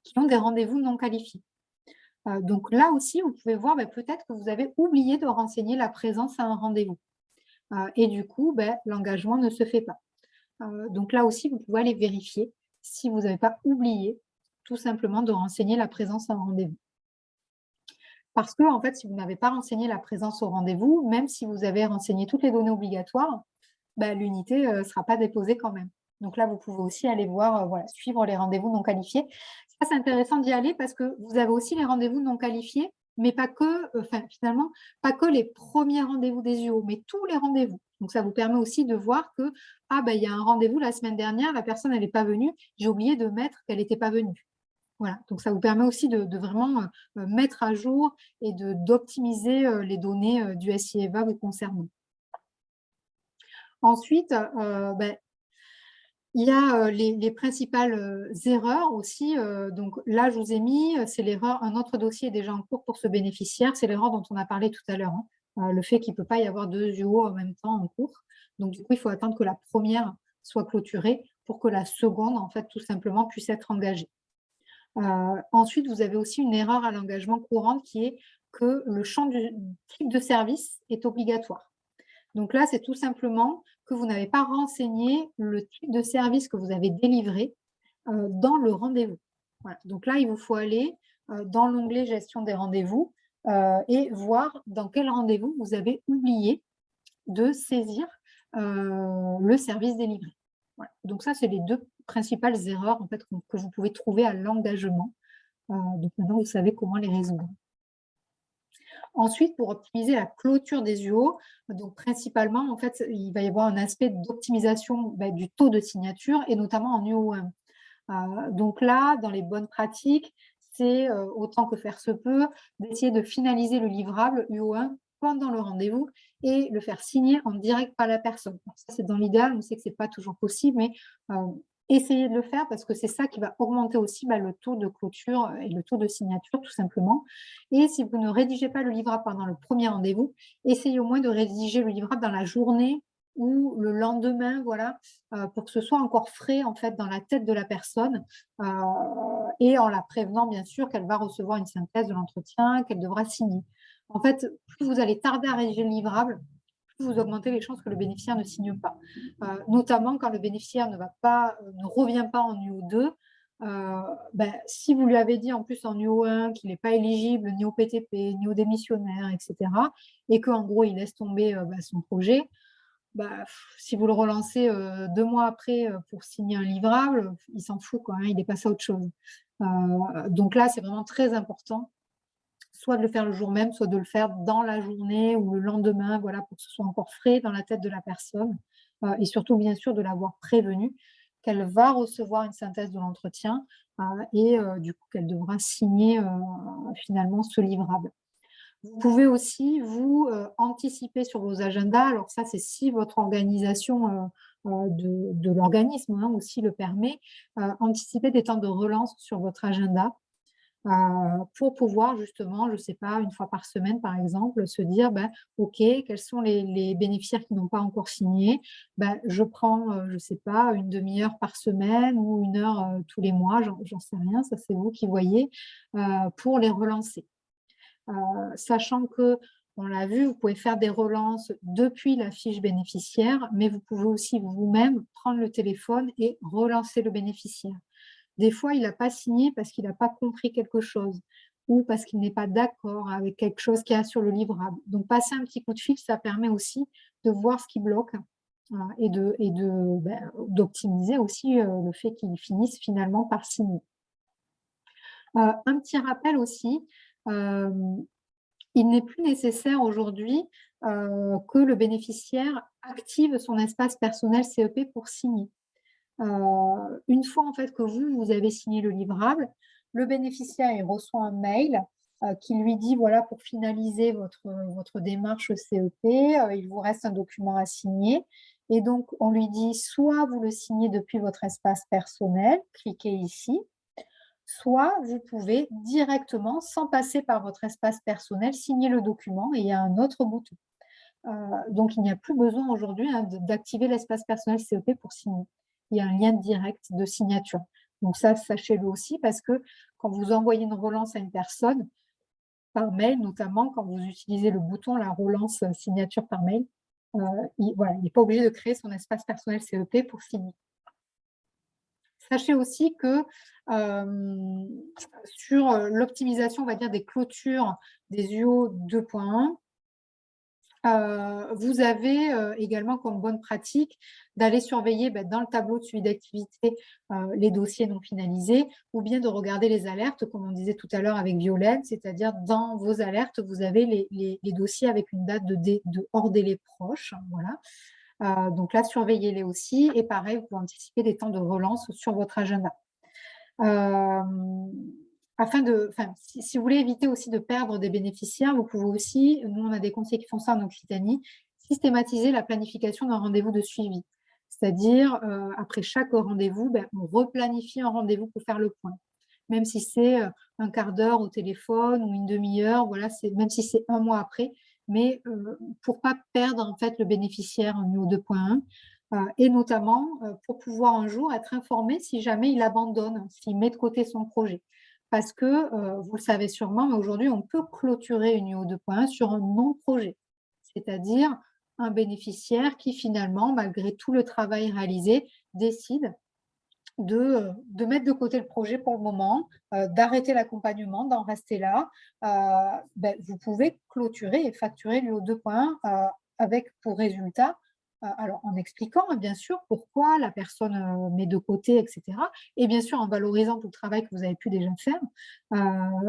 qui ont des rendez-vous non qualifiés. Donc là aussi, vous pouvez voir peut-être que vous avez oublié de renseigner la présence à un rendez-vous. Et du coup, l'engagement ne se fait pas. Donc là aussi, vous pouvez aller vérifier si vous n'avez pas oublié tout simplement de renseigner la présence à un rendez-vous. Parce que, en fait, si vous n'avez pas renseigné la présence au rendez-vous, même si vous avez renseigné toutes les données obligatoires, l'unité ne sera pas déposée quand même. Donc là, vous pouvez aussi aller voir, suivre les rendez-vous non qualifiés. Ça, c'est intéressant d'y aller parce que vous avez aussi les rendez-vous non qualifiés, mais pas que, finalement, pas que les premiers rendez-vous des UO, mais tous les rendez-vous. Donc, ça vous permet aussi de voir que, il y a un rendez-vous la semaine dernière, la personne, elle n'est pas venue, j'ai oublié de mettre qu'elle n'était pas venue. Voilà, donc ça vous permet aussi de vraiment mettre à jour et d'optimiser les données du SIEVA vous concernant. Ensuite, il y a les principales erreurs aussi. Donc là, je vous ai mis, c'est l'erreur, un autre dossier est déjà en cours pour ce bénéficiaire, c'est l'erreur dont on a parlé tout à l'heure, le fait qu'il ne peut pas y avoir 2 UO en même temps en cours. Donc du coup, il faut attendre que la première soit clôturée pour que la seconde, en fait, tout simplement, puisse être engagée. Ensuite, vous avez aussi une erreur à l'engagement courante qui est que le champ du type de service est obligatoire. Donc là, c'est tout simplement que vous n'avez pas renseigné le type de service que vous avez délivré dans le rendez-vous. Voilà. Donc là, il vous faut aller dans l'onglet « Gestion des rendez-vous » et voir dans quel rendez-vous vous avez oublié de saisir le service délivré. Voilà. Donc ça, c'est les 2 principales erreurs en fait, que vous pouvez trouver à l'engagement. Donc maintenant, vous savez comment les résoudre. Ensuite, pour optimiser la clôture des UO, donc principalement, en fait, il va y avoir un aspect d'optimisation du taux de signature et notamment en UO1. Donc là, dans les bonnes pratiques, c'est autant que faire se peut d'essayer de finaliser le livrable UO1 pendant le rendez-vous et le faire signer en direct par la personne. Alors ça, c'est dans l'idéal, on sait que ce n'est pas toujours possible, mais essayez de le faire parce que c'est ça qui va augmenter aussi le taux de clôture et le taux de signature, tout simplement. Et si vous ne rédigez pas le livrable pendant le premier rendez-vous, essayez au moins de rédiger le livrable dans la journée ou le lendemain, voilà, pour que ce soit encore frais en fait dans la tête de la personne et en la prévenant bien sûr qu'elle va recevoir une synthèse de l'entretien, qu'elle devra signer. En fait, plus vous allez tarder à rédiger le livrable, plus vous augmentez les chances que le bénéficiaire ne signe pas. Notamment quand le bénéficiaire ne revient pas en UO2. Si vous lui avez dit en plus en UO1 qu'il n'est pas éligible ni au PTP, ni au démissionnaire, etc., et qu'en gros, il laisse tomber son projet, si vous le relancez 2 mois après pour signer un livrable, il s'en fout, quoi, hein, il est passé à autre chose. Donc là, c'est vraiment très important, soit de le faire le jour même, soit de le faire dans la journée ou le lendemain, voilà, pour que ce soit encore frais dans la tête de la personne. Et surtout, bien sûr, de l'avoir prévenue qu'elle va recevoir une synthèse de l'entretien et du coup, qu'elle devra signer finalement ce livrable. Vous pouvez aussi, vous, anticiper sur vos agendas. Alors ça, c'est si votre organisation de l'organisme aussi le permet, anticiper des temps de relance sur votre agenda pour pouvoir justement, je ne sais pas, une fois par semaine, par exemple, se dire, OK, quels sont les bénéficiaires qui n'ont pas encore signé? Je prends, je ne sais pas, une demi-heure par semaine ou 1 heure tous les mois, j'en sais rien, ça c'est vous qui voyez, pour les relancer. Sachant que, on l'a vu, vous pouvez faire des relances depuis la fiche bénéficiaire, mais vous pouvez aussi vous-même prendre le téléphone et relancer le bénéficiaire. Des fois, il n'a pas signé parce qu'il n'a pas compris quelque chose ou parce qu'il n'est pas d'accord avec quelque chose qu'il y a sur le livrable. Donc, passer un petit coup de fil, ça permet aussi de voir ce qui bloque et d'optimiser aussi le fait qu'il finisse finalement par signer. Un petit rappel aussi, il n'est plus nécessaire aujourd'hui que le bénéficiaire active son espace personnel CEP pour signer. Une fois en fait que vous avez signé le livrable, le bénéficiaire il reçoit un mail qui lui dit voilà, pour finaliser votre démarche CEP, il vous reste un document à signer. Et donc, on lui dit soit vous le signez depuis votre espace personnel, cliquez ici, soit vous pouvez directement, sans passer par votre espace personnel, signer le document et il y a un autre bouton. Donc, il n'y a plus besoin aujourd'hui d'activer l'espace personnel CEP pour signer. Il y a un lien direct de signature. Donc ça, sachez-le aussi, parce que quand vous envoyez une relance à une personne, par mail notamment, quand vous utilisez le bouton la relance signature par mail, il n'est pas obligé de créer son espace personnel CEP pour signer. Sachez aussi que sur l'optimisation, on va dire, des clôtures des UO 2.1, vous avez également comme bonne pratique d'aller surveiller dans le tableau de suivi d'activité les dossiers non finalisés ou bien de regarder les alertes, comme on disait tout à l'heure avec Violaine, c'est-à-dire dans vos alertes, vous avez les dossiers avec une date de hors délai proche. Voilà. Donc là, surveillez-les aussi et pareil, vous pouvez anticiper des temps de relance sur votre agenda. Si vous voulez éviter aussi de perdre des bénéficiaires, vous pouvez aussi, nous on a des conseillers qui font ça en Occitanie, systématiser la planification d'un rendez-vous de suivi. C'est-à-dire, après chaque rendez-vous, on replanifie un rendez-vous pour faire le point. Même si c'est un quart d'heure au téléphone ou une demi-heure, voilà, même si c'est 1 mois après, mais pour ne pas perdre en fait le bénéficiaire en niveau 2.1. Et notamment pour pouvoir un jour être informé si jamais il abandonne, s'il met de côté son projet. Parce que, vous le savez sûrement, mais aujourd'hui, on peut clôturer une UO 2.1 sur un non-projet, c'est-à-dire un bénéficiaire qui finalement, malgré tout le travail réalisé, décide de mettre de côté le projet pour le moment, d'arrêter l'accompagnement, d'en rester là. Vous pouvez clôturer et facturer l'UO 2.1 avec pour résultat, alors en expliquant bien sûr pourquoi la personne met de côté, etc. Et bien sûr en valorisant tout le travail que vous avez pu déjà faire.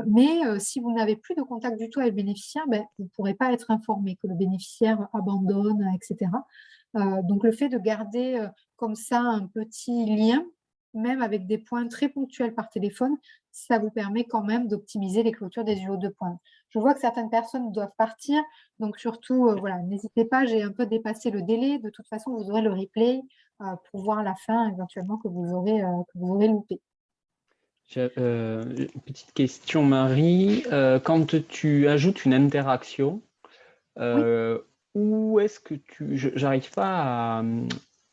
Mais si vous n'avez plus de contact du tout avec le bénéficiaire, vous ne pourrez pas être informé que le bénéficiaire abandonne, etc. Donc le fait de garder comme ça un petit lien, même avec des points très ponctuels par téléphone, ça vous permet quand même d'optimiser les clôtures des UO 2.1. Je vois que certaines personnes doivent partir, donc surtout, n'hésitez pas, j'ai un peu dépassé le délai. De toute façon, vous aurez le replay pour voir la fin éventuellement que vous aurez loupé. Une petite question, Marie. Quand tu ajoutes une interaction, où est-ce que j'arrive pas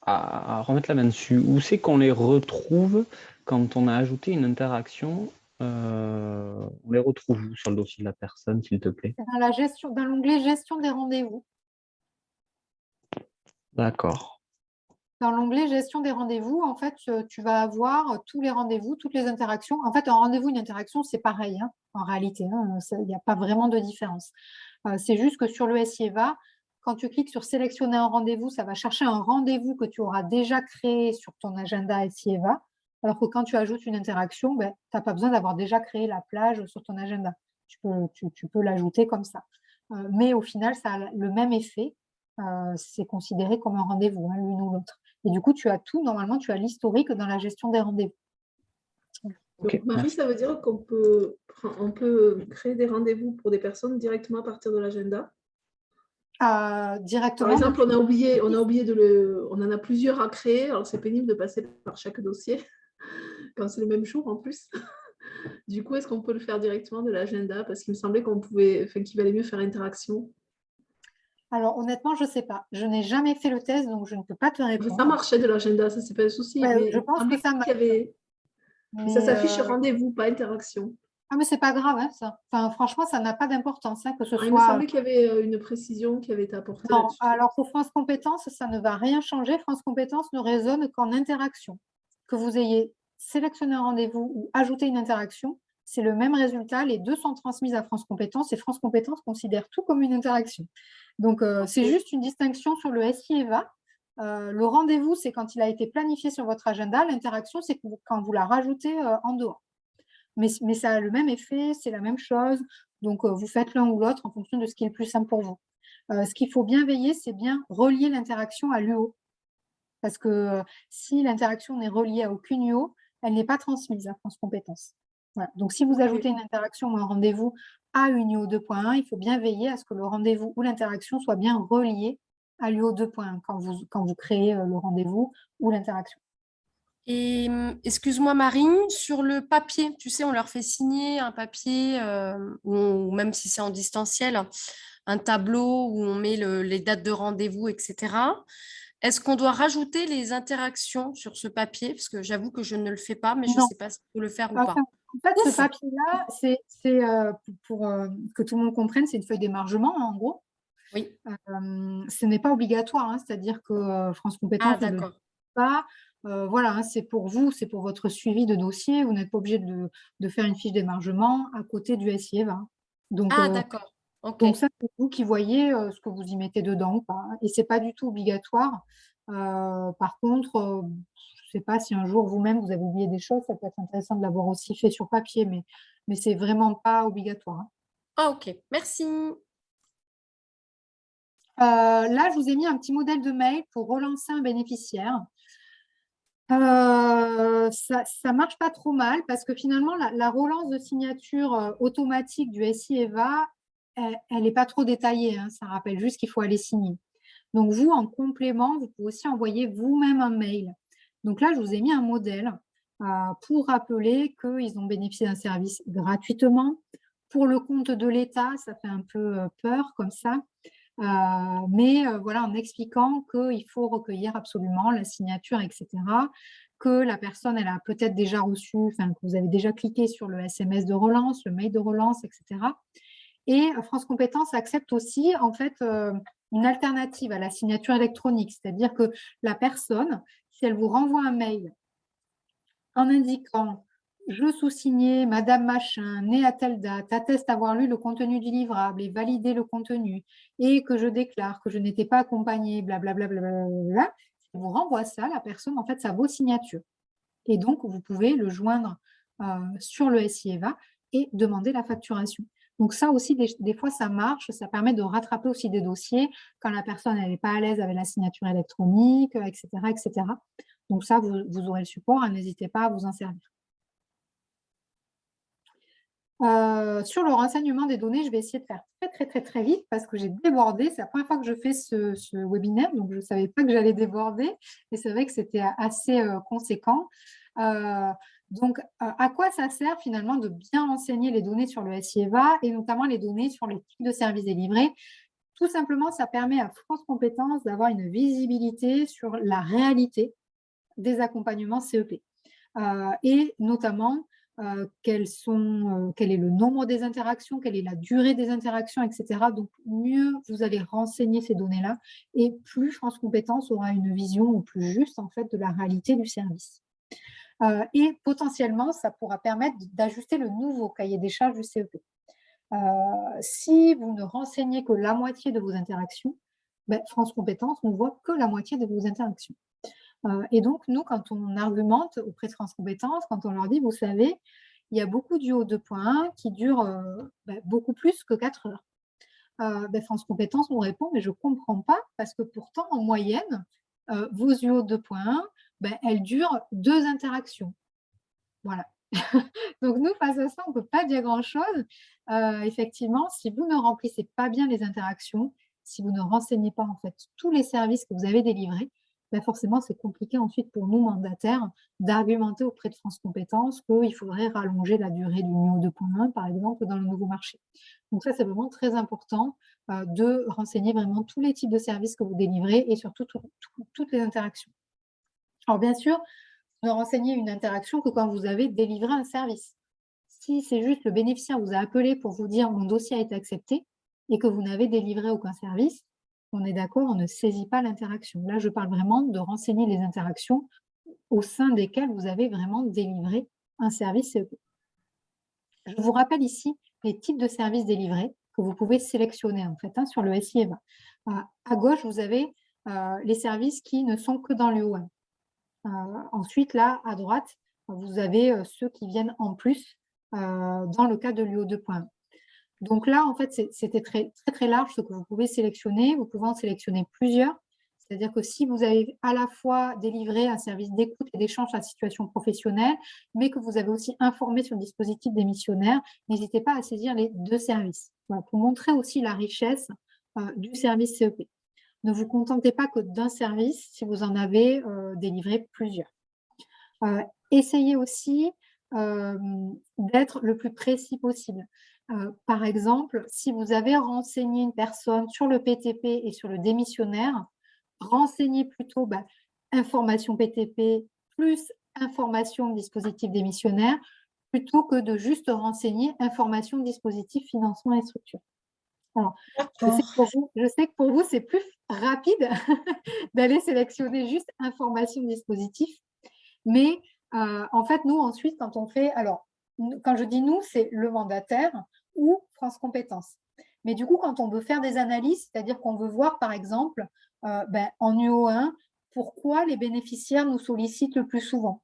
à remettre la main dessus. Où c'est qu'on les retrouve quand on a ajouté une interaction? On les retrouve où sur le dossier de la personne, s'il te plaît? Dans l'onglet gestion des rendez-vous. D'accord. Dans l'onglet gestion des rendez-vous, en fait, tu vas avoir tous les rendez-vous, toutes les interactions. En fait, un rendez-vous, une interaction, c'est pareil, en réalité. Il n'y a pas vraiment de différence. C'est juste que sur le SIEVA, quand tu cliques sur sélectionner un rendez-vous, ça va chercher un rendez-vous que tu auras déjà créé sur ton agenda SIEVA, alors que quand tu ajoutes une interaction, tu n'as pas besoin d'avoir déjà créé la plage sur ton agenda. Tu peux l'ajouter comme ça. Mais au final, ça a le même effet. C'est considéré comme un rendez-vous, hein, l'une ou l'autre. Et du coup, tu as tout, normalement, tu as l'historique dans la gestion des rendez-vous. Donc, Marie, ça veut dire qu'on peut créer des rendez-vous pour des personnes directement à partir de l'agenda? Directement. Par exemple, on en a plusieurs à créer, alors c'est pénible de passer par chaque dossier quand c'est le même jour en plus. Du coup, est-ce qu'on peut le faire directement de l'agenda? Parce qu'il me semblait qu'il valait mieux faire interaction. Alors, honnêtement, je ne sais pas. Je n'ai jamais fait le test, donc je ne peux pas te répondre. Ça marchait de l'agenda, ça, c'est pas un souci. Mais je pense que ça marche. Ça s'affiche rendez-vous, pas interaction. Ah, mais c'est pas grave, hein, ça. Enfin, franchement, ça n'a pas d'importance, hein, que ce soit… Il me semblait qu'il y avait une précision qui avait été apportée. Non, alors pour France Compétences, ça ne va rien changer. France Compétences ne raisonne qu'en interaction. Que vous ayez sélectionné un rendez-vous ou ajouté une interaction, c'est le même résultat. Les deux sont transmises à France Compétences et France Compétences considère tout comme une interaction. Donc, c'est juste une distinction sur le SIEVA. Le rendez-vous, c'est quand il a été planifié sur votre agenda. L'interaction, c'est quand vous la rajoutez en dehors. Mais ça a le même effet, c'est la même chose. Donc, vous faites l'un ou l'autre en fonction de ce qui est le plus simple pour vous. Ce qu'il faut bien veiller, c'est bien relier l'interaction à l'UO. Parce que si l'interaction n'est reliée à aucune UO, elle n'est pas transmise à France Compétences. Voilà. Donc, si vous ajoutez une interaction ou un rendez-vous à une UO 2.1, il faut bien veiller à ce que le rendez-vous ou l'interaction soit bien relié à l'UO 2.1 quand vous créez le rendez-vous ou l'interaction. Et excuse-moi Marine, sur le papier, tu sais, on leur fait signer un papier, ou même si c'est en distanciel, un tableau où on met les dates de rendez-vous, etc. Est-ce qu'on doit rajouter les interactions sur ce papier? Parce que j'avoue que je ne le fais pas, mais je ne sais pas si il faut le faire ou pas. En fait, ce papier-là, c'est pour que tout le monde comprenne, c'est une feuille d'émargement, hein, en gros. Oui. Ce n'est pas obligatoire, hein, c'est-à-dire que France Compétences ne le dit pas. Voilà, hein, c'est pour vous, c'est pour votre suivi de dossier. Vous n'êtes pas obligé de faire une fiche d'émargement à côté du SIEVA. Donc, d'accord. Ok. Donc ça, c'est vous qui voyez ce que vous y mettez dedans ou pas. Et ce n'est pas du tout obligatoire. Par contre, je ne sais pas si un jour vous-même vous avez oublié des choses, ça peut être intéressant de l'avoir aussi fait sur papier, mais ce n'est vraiment pas obligatoire. Hein. Ah, ok, merci. Là, je vous ai mis un petit modèle de mail pour relancer un bénéficiaire. Ça ne marche pas trop mal parce que finalement, la relance de signature automatique du SIEVA, elle n'est pas trop détaillée. Hein, ça rappelle juste qu'il faut aller signer. Donc, vous, en complément, vous pouvez aussi envoyer vous-même un mail. Donc là, je vous ai mis un modèle pour rappeler qu'ils ont bénéficié d'un service gratuitement. Pour le compte de l'État, ça fait un peu peur comme ça. Mais voilà, en expliquant qu'il faut recueillir absolument la signature, etc., que la personne, elle a peut-être déjà reçu, enfin, que vous avez déjà cliqué sur le SMS de relance, le mail de relance, etc. Et France Compétences accepte aussi, en fait, une alternative à la signature électronique, c'est-à-dire que la personne, si elle vous renvoie un mail en indiquant je sous-signais Madame Machin, née à telle date, atteste avoir lu le contenu du livrable et validé le contenu, et que je déclare que je n'étais pas accompagnée, blablabla, si vous renvoie ça, la personne, en fait, ça vaut signature. Et donc, vous pouvez le joindre sur le SIEVA et demander la facturation. Donc, ça aussi, des fois, ça marche, ça permet de rattraper aussi des dossiers quand la personne n'est pas à l'aise avec la signature électronique, etc. etc. Donc, ça, vous aurez le support, hein, n'hésitez pas à vous en servir. Sur le renseignement des données, je vais essayer de faire très vite parce que j'ai débordé. C'est la première fois que je fais ce webinaire, donc je ne savais pas que j'allais déborder. Et c'est vrai que c'était assez conséquent. Donc, à quoi ça sert finalement de bien renseigner les données sur le SIEVA et notamment les données sur les types de services délivrés? Tout simplement, ça permet à France Compétences d'avoir une visibilité sur la réalité des accompagnements CEP. Et notamment, quel est le nombre des interactions, quelle est la durée des interactions, etc. Donc, mieux vous allez renseigner ces données-là et plus France Compétences aura une vision au plus juste en fait, de la réalité du service. Et potentiellement, ça pourra permettre d'ajuster le nouveau cahier des charges du CEP. Si vous ne renseignez que la moitié de vos interactions, France Compétences ne voit que la moitié de vos interactions. Et donc, nous, quand on argumente auprès de France Compétences, quand on leur dit, vous savez, il y a beaucoup d'UO 2.1 qui durent beaucoup plus que 4 heures. France Compétences nous répond, mais je ne comprends pas, parce que pourtant, en moyenne, vos UO 2.1, elles durent 2 interactions. Voilà. Donc, nous, face à ça, on ne peut pas dire grand-chose. Effectivement, si vous ne remplissez pas bien les interactions, si vous ne renseignez pas en fait tous les services que vous avez délivrés, forcément, c'est compliqué ensuite pour nous, mandataires, d'argumenter auprès de France Compétences qu'il faudrait rallonger la durée du NUO 2.1, par exemple, dans le nouveau marché. Donc ça, c'est vraiment très important de renseigner vraiment tous les types de services que vous délivrez et surtout toutes les interactions. Alors, bien sûr, ne renseignez une interaction que quand vous avez délivré un service. Si c'est juste le bénéficiaire vous a appelé pour vous dire « mon dossier a été accepté » et que vous n'avez délivré aucun service, on est d'accord, on ne saisit pas l'interaction. Là, je parle vraiment de renseigner les interactions au sein desquelles vous avez vraiment délivré un service CEP. Je vous rappelle ici les types de services délivrés que vous pouvez sélectionner en fait sur le SIEVA. À gauche, vous avez les services qui ne sont que dans le O1. Ensuite, là, à droite, vous avez ceux qui viennent en plus dans le cas de l'UO 2.1. Donc là, en fait, c'était très, très, très large ce que vous pouvez sélectionner. Vous pouvez en sélectionner plusieurs. C'est-à-dire que si vous avez à la fois délivré un service d'écoute et d'échange à la situation professionnelle, mais que vous avez aussi informé sur le dispositif démissionnaire, n'hésitez pas à saisir les 2 services. Voilà, pour montrer aussi la richesse du service CEP. Ne vous contentez pas que d'un service si vous en avez délivré plusieurs. Essayez aussi d'être le plus précis possible. Par exemple, si vous avez renseigné une personne sur le PTP et sur le démissionnaire, renseignez plutôt information PTP plus information dispositif démissionnaire plutôt que de juste renseigner information dispositif financement et structure. Alors, je sais que pour vous, c'est plus rapide d'aller sélectionner juste information dispositif, mais en fait, nous, ensuite, quand on fait… Alors, quand je dis nous, c'est le mandataire ou France Compétences. Mais du coup, quand on veut faire des analyses, c'est-à-dire qu'on veut voir, par exemple, en UO1, pourquoi les bénéficiaires nous sollicitent le plus souvent.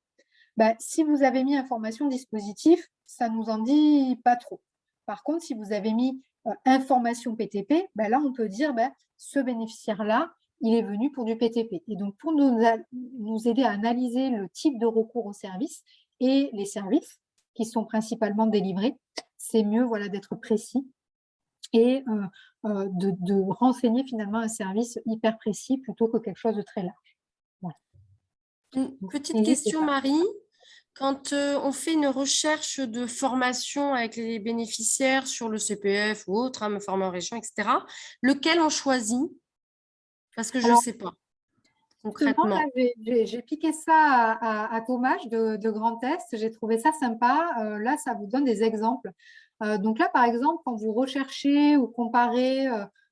Si vous avez mis information dispositif, ça ne nous en dit pas trop. Par contre, si vous avez mis information PTP, là, on peut dire ce bénéficiaire-là, il est venu pour du PTP. Et donc, pour nous aider à analyser le type de recours au service et les services qui sont principalement délivrés, c'est mieux d'être précis et de renseigner finalement un service hyper précis plutôt que quelque chose de très large. Voilà. Une petite question, Marie. Quand on fait une recherche de formation avec les bénéficiaires sur le CPF ou autre, me former en région, etc., lequel on choisit? Parce que je ne sais pas, concrètement. J'ai piqué ça à Thomas de Grand Est. J'ai trouvé ça sympa. Là, ça vous donne des exemples. Donc là, par exemple, quand vous recherchez ou comparez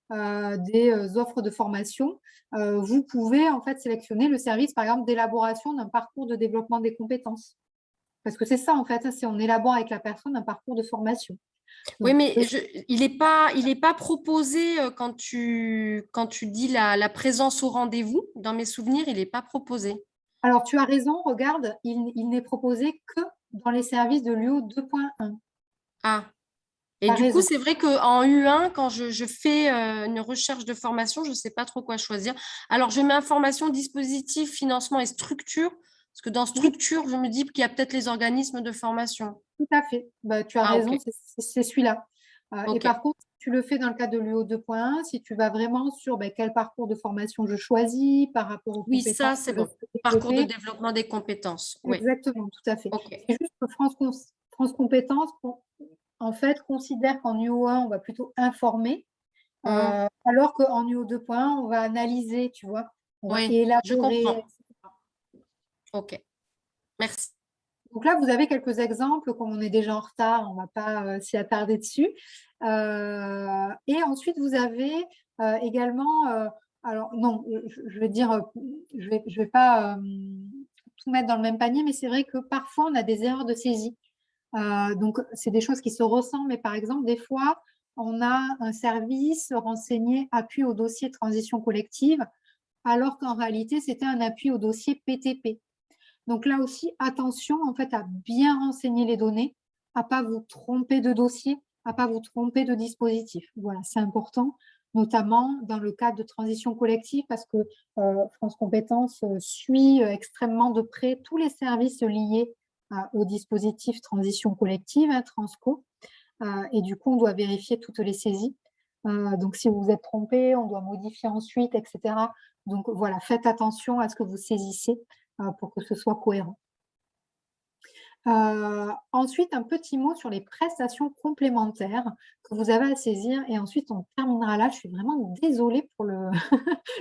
des offres de formation, vous pouvez en fait sélectionner le service, par exemple, d'élaboration d'un parcours de développement des compétences. Parce que c'est ça, en fait, c'est on élabore avec la personne un parcours de formation. Oui, mais il n'est pas proposé quand tu dis la présence au rendez-vous. Dans mes souvenirs, il n'est pas proposé. Alors, tu as raison, regarde, il n'est proposé que dans les services de l'UO 2.1. Ah, et du coup, c'est vrai qu'en U1, quand je fais une recherche de formation, je ne sais pas trop quoi choisir. Alors, je mets information, dispositif, financement et structure. Parce que dans structure, je me dis qu'il y a peut-être les organismes de formation. Tout à fait. Tu as raison, okay. C'est celui-là. Et par contre, tu le fais dans le cadre de l'UO 2.1, si tu vas vraiment sur quel parcours de formation je choisis par rapport aux compétences. Oui, ça, c'est bon. Parcours de développement des compétences. Oui. Exactement, tout à fait. C'est juste que France Compétences, en fait, considère qu'en UO1, on va plutôt informer, alors qu'en UO 2.1, on va analyser, tu vois. On va élaborer. Je comprends. Ok, merci. Donc là, vous avez quelques exemples, comme on est déjà en retard, on ne va pas s'y attarder dessus. Et ensuite, vous avez également, alors non, je vais dire, je vais pas tout mettre dans le même panier, mais c'est vrai que parfois, on a des erreurs de saisie. Donc, c'est des choses qui se ressemblent, mais par exemple, des fois, on a un service renseigné appui au dossier transition collective, alors qu'en réalité, c'était un appui au dossier PTP. Donc là aussi, attention en fait à bien renseigner les données, à ne pas vous tromper de dossier, à ne pas vous tromper de dispositif. Voilà, c'est important, notamment dans le cadre de transition collective, parce que France Compétences suit extrêmement de près tous les services liés au dispositif transition collective, Transco, et du coup, on doit vérifier toutes les saisies. Donc, si vous vous êtes trompé, on doit modifier ensuite, etc. Donc, voilà, faites attention à ce que vous saisissez pour que ce soit cohérent. Ensuite, un petit mot sur les prestations complémentaires que vous avez à saisir. Et ensuite, on terminera là. Je suis vraiment désolée pour le,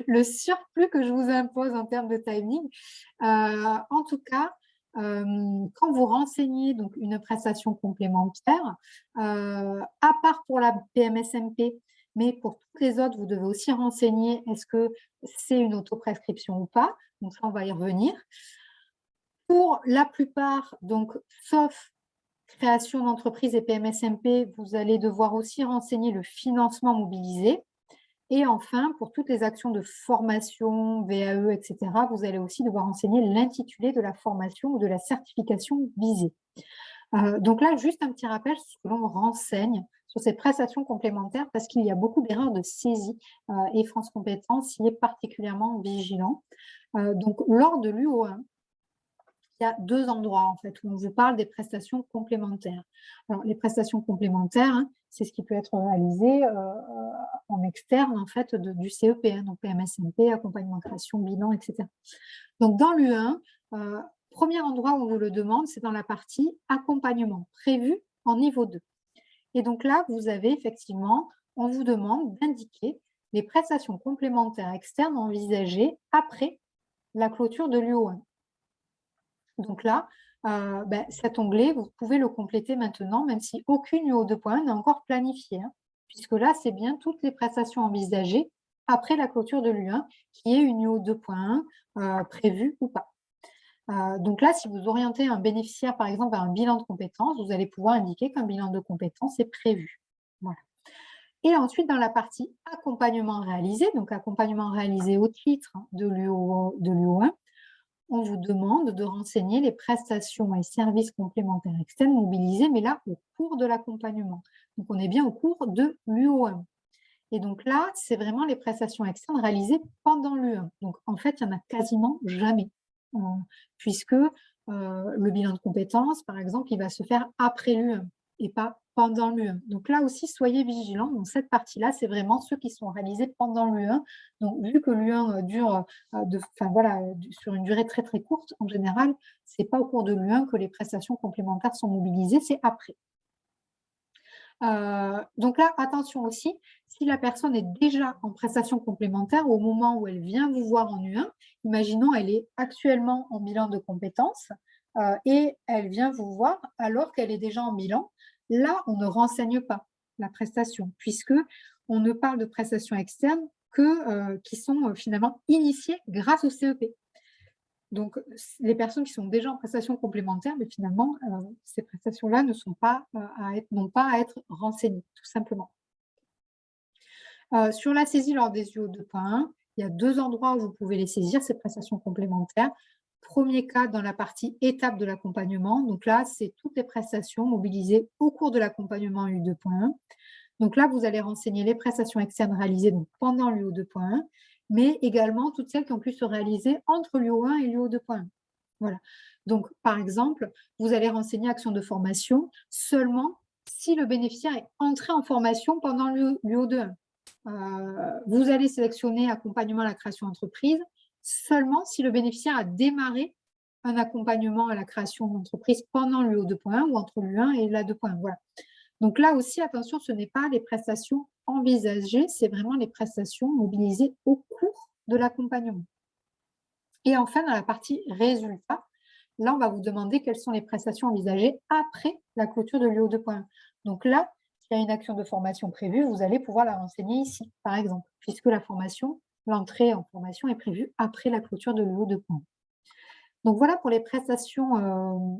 le surplus que je vous impose en termes de timing. En tout cas, quand vous renseignez donc, une prestation complémentaire, à part pour la PMSMP, mais pour toutes les autres, vous devez aussi renseigner est-ce que c'est une autoprescription ou pas. Donc ça, on va y revenir. Pour la plupart, donc, sauf création d'entreprise et PMSMP, vous allez devoir aussi renseigner le financement mobilisé. Et enfin, pour toutes les actions de formation, VAE, etc., vous allez aussi devoir renseigner l'intitulé de la formation ou de la certification visée. Donc là, juste un petit rappel sur ce que l'on renseigne sur ces prestations complémentaires parce qu'il y a beaucoup d'erreurs de saisie et France Compétences y est particulièrement vigilant. Donc, lors de l'UO1, il y a 2 endroits en fait où on vous parle des prestations complémentaires. Alors, les prestations complémentaires, c'est ce qui peut être réalisé en externe en fait du CEP, donc PMSMP, accompagnement création, bilan, etc. Donc dans l'U1, premier endroit où on vous le demande, c'est dans la partie accompagnement prévu en niveau 2. Et donc là, vous avez effectivement, on vous demande d'indiquer les prestations complémentaires externes envisagées après la clôture de l'UO1. Donc là, cet onglet, vous pouvez le compléter maintenant, même si aucune UO 2.1 n'est encore planifiée, puisque là, c'est bien toutes les prestations envisagées après la clôture de l'U1, qui est une UO 2.1 prévue ou pas. Donc là, si vous orientez un bénéficiaire, par exemple, à un bilan de compétences, vous allez pouvoir indiquer qu'un bilan de compétences est prévu. Voilà. Et ensuite, dans la partie accompagnement réalisé, donc accompagnement réalisé au titre de l'UO1, on vous demande de renseigner les prestations et services complémentaires externes mobilisés, mais là, au cours de l'accompagnement. Donc, on est bien au cours de l'UO1. Et donc là, c'est vraiment les prestations externes réalisées pendant l'U1. Donc, en fait, il n'y en a quasiment jamais, puisque le bilan de compétences, par exemple, il va se faire après l'U1 et pas pendant l'U1. Donc là aussi, soyez vigilants. Dans cette partie-là, c'est vraiment ceux qui sont réalisés pendant l'U1. Donc, vu que l'U1 dure sur une durée très, très courte, en général, ce n'est pas au cours de l'U1 que les prestations complémentaires sont mobilisées, c'est après. Donc là, attention aussi, si la personne est déjà en prestation complémentaire au moment où elle vient vous voir en U1, imaginons elle est actuellement en bilan de compétences et elle vient vous voir alors qu'elle est déjà en bilan, là, on ne renseigne pas la prestation puisque on ne parle de prestations externes qui sont finalement initiées grâce au CEP. Donc, les personnes qui sont déjà en prestation complémentaire, mais finalement, ces prestations-là n'ont pas à être renseignées, tout simplement. Sur la saisie lors des UO 2.1, il y a 2 endroits où vous pouvez les saisir, ces prestations complémentaires. Premier cas, dans la partie étape de l'accompagnement. Donc là, c'est toutes les prestations mobilisées au cours de l'accompagnement UO 2.1. Donc là, vous allez renseigner les prestations externes réalisées donc, pendant l'UO 2.1, mais également toutes celles qui ont pu se réaliser entre l'UO1 et l'UO 2.1. Voilà. Donc, par exemple, vous allez renseigner action de formation seulement si le bénéficiaire est entré en formation pendant l'UO 2.1. Vous allez sélectionner accompagnement à la création d'entreprise seulement si le bénéficiaire a démarré un accompagnement à la création d'entreprise pendant l'UO 2.1 ou entre l'U1 et la 2.1. Voilà. Donc là aussi, attention, ce n'est pas les prestations envisagées, c'est vraiment les prestations mobilisées au cours de l'accompagnement. Et enfin, dans la partie résultats, là, on va vous demander quelles sont les prestations envisagées après la clôture de l'UO 2.1. Donc là, s'il y a une action de formation prévue, vous allez pouvoir la renseigner ici, par exemple, puisque la formation, l'entrée en formation est prévue après la clôture de l'UO 2.1. Donc voilà pour les prestations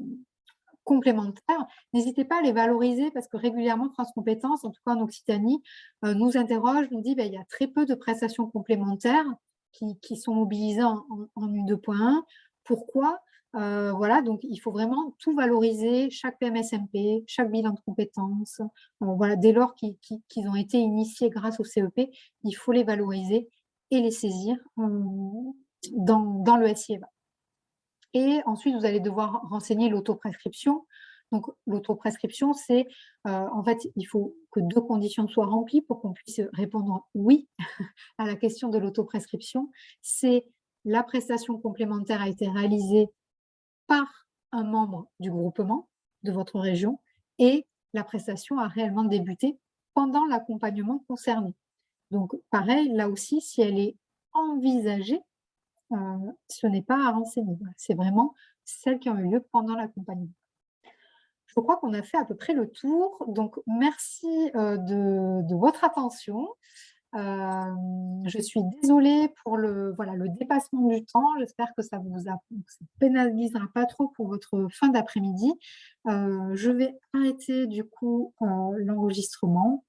complémentaires, n'hésitez pas à les valoriser parce que régulièrement, France Compétences, en tout cas en Occitanie, nous interroge, nous dit il y a très peu de prestations complémentaires qui sont mobilisées en U2.1. Pourquoi? Voilà, donc il faut vraiment tout valoriser, chaque PMSMP, chaque bilan de compétences. Voilà, dès lors qu'ils ont été initiés grâce au CEP, il faut les valoriser et les saisir dans le SIEVA. Et ensuite, vous allez devoir renseigner l'autoprescription. Donc, l'autoprescription, c'est, en fait, il faut que 2 conditions soient remplies pour qu'on puisse répondre oui à la question de l'autoprescription. C'est la prestation complémentaire a été réalisée par un membre du groupement de votre région et la prestation a réellement débuté pendant l'accompagnement concerné. Donc, pareil, là aussi, si elle est envisagée, ce n'est pas à renseigner. C'est vraiment celles qui ont eu lieu pendant l'accompagnement. Je crois qu'on a fait à peu près le tour. Donc, merci de votre attention. Je suis désolée pour le dépassement du temps. J'espère que ça vous pénalisera pas trop pour votre fin d'après-midi. Je vais arrêter du coup l'enregistrement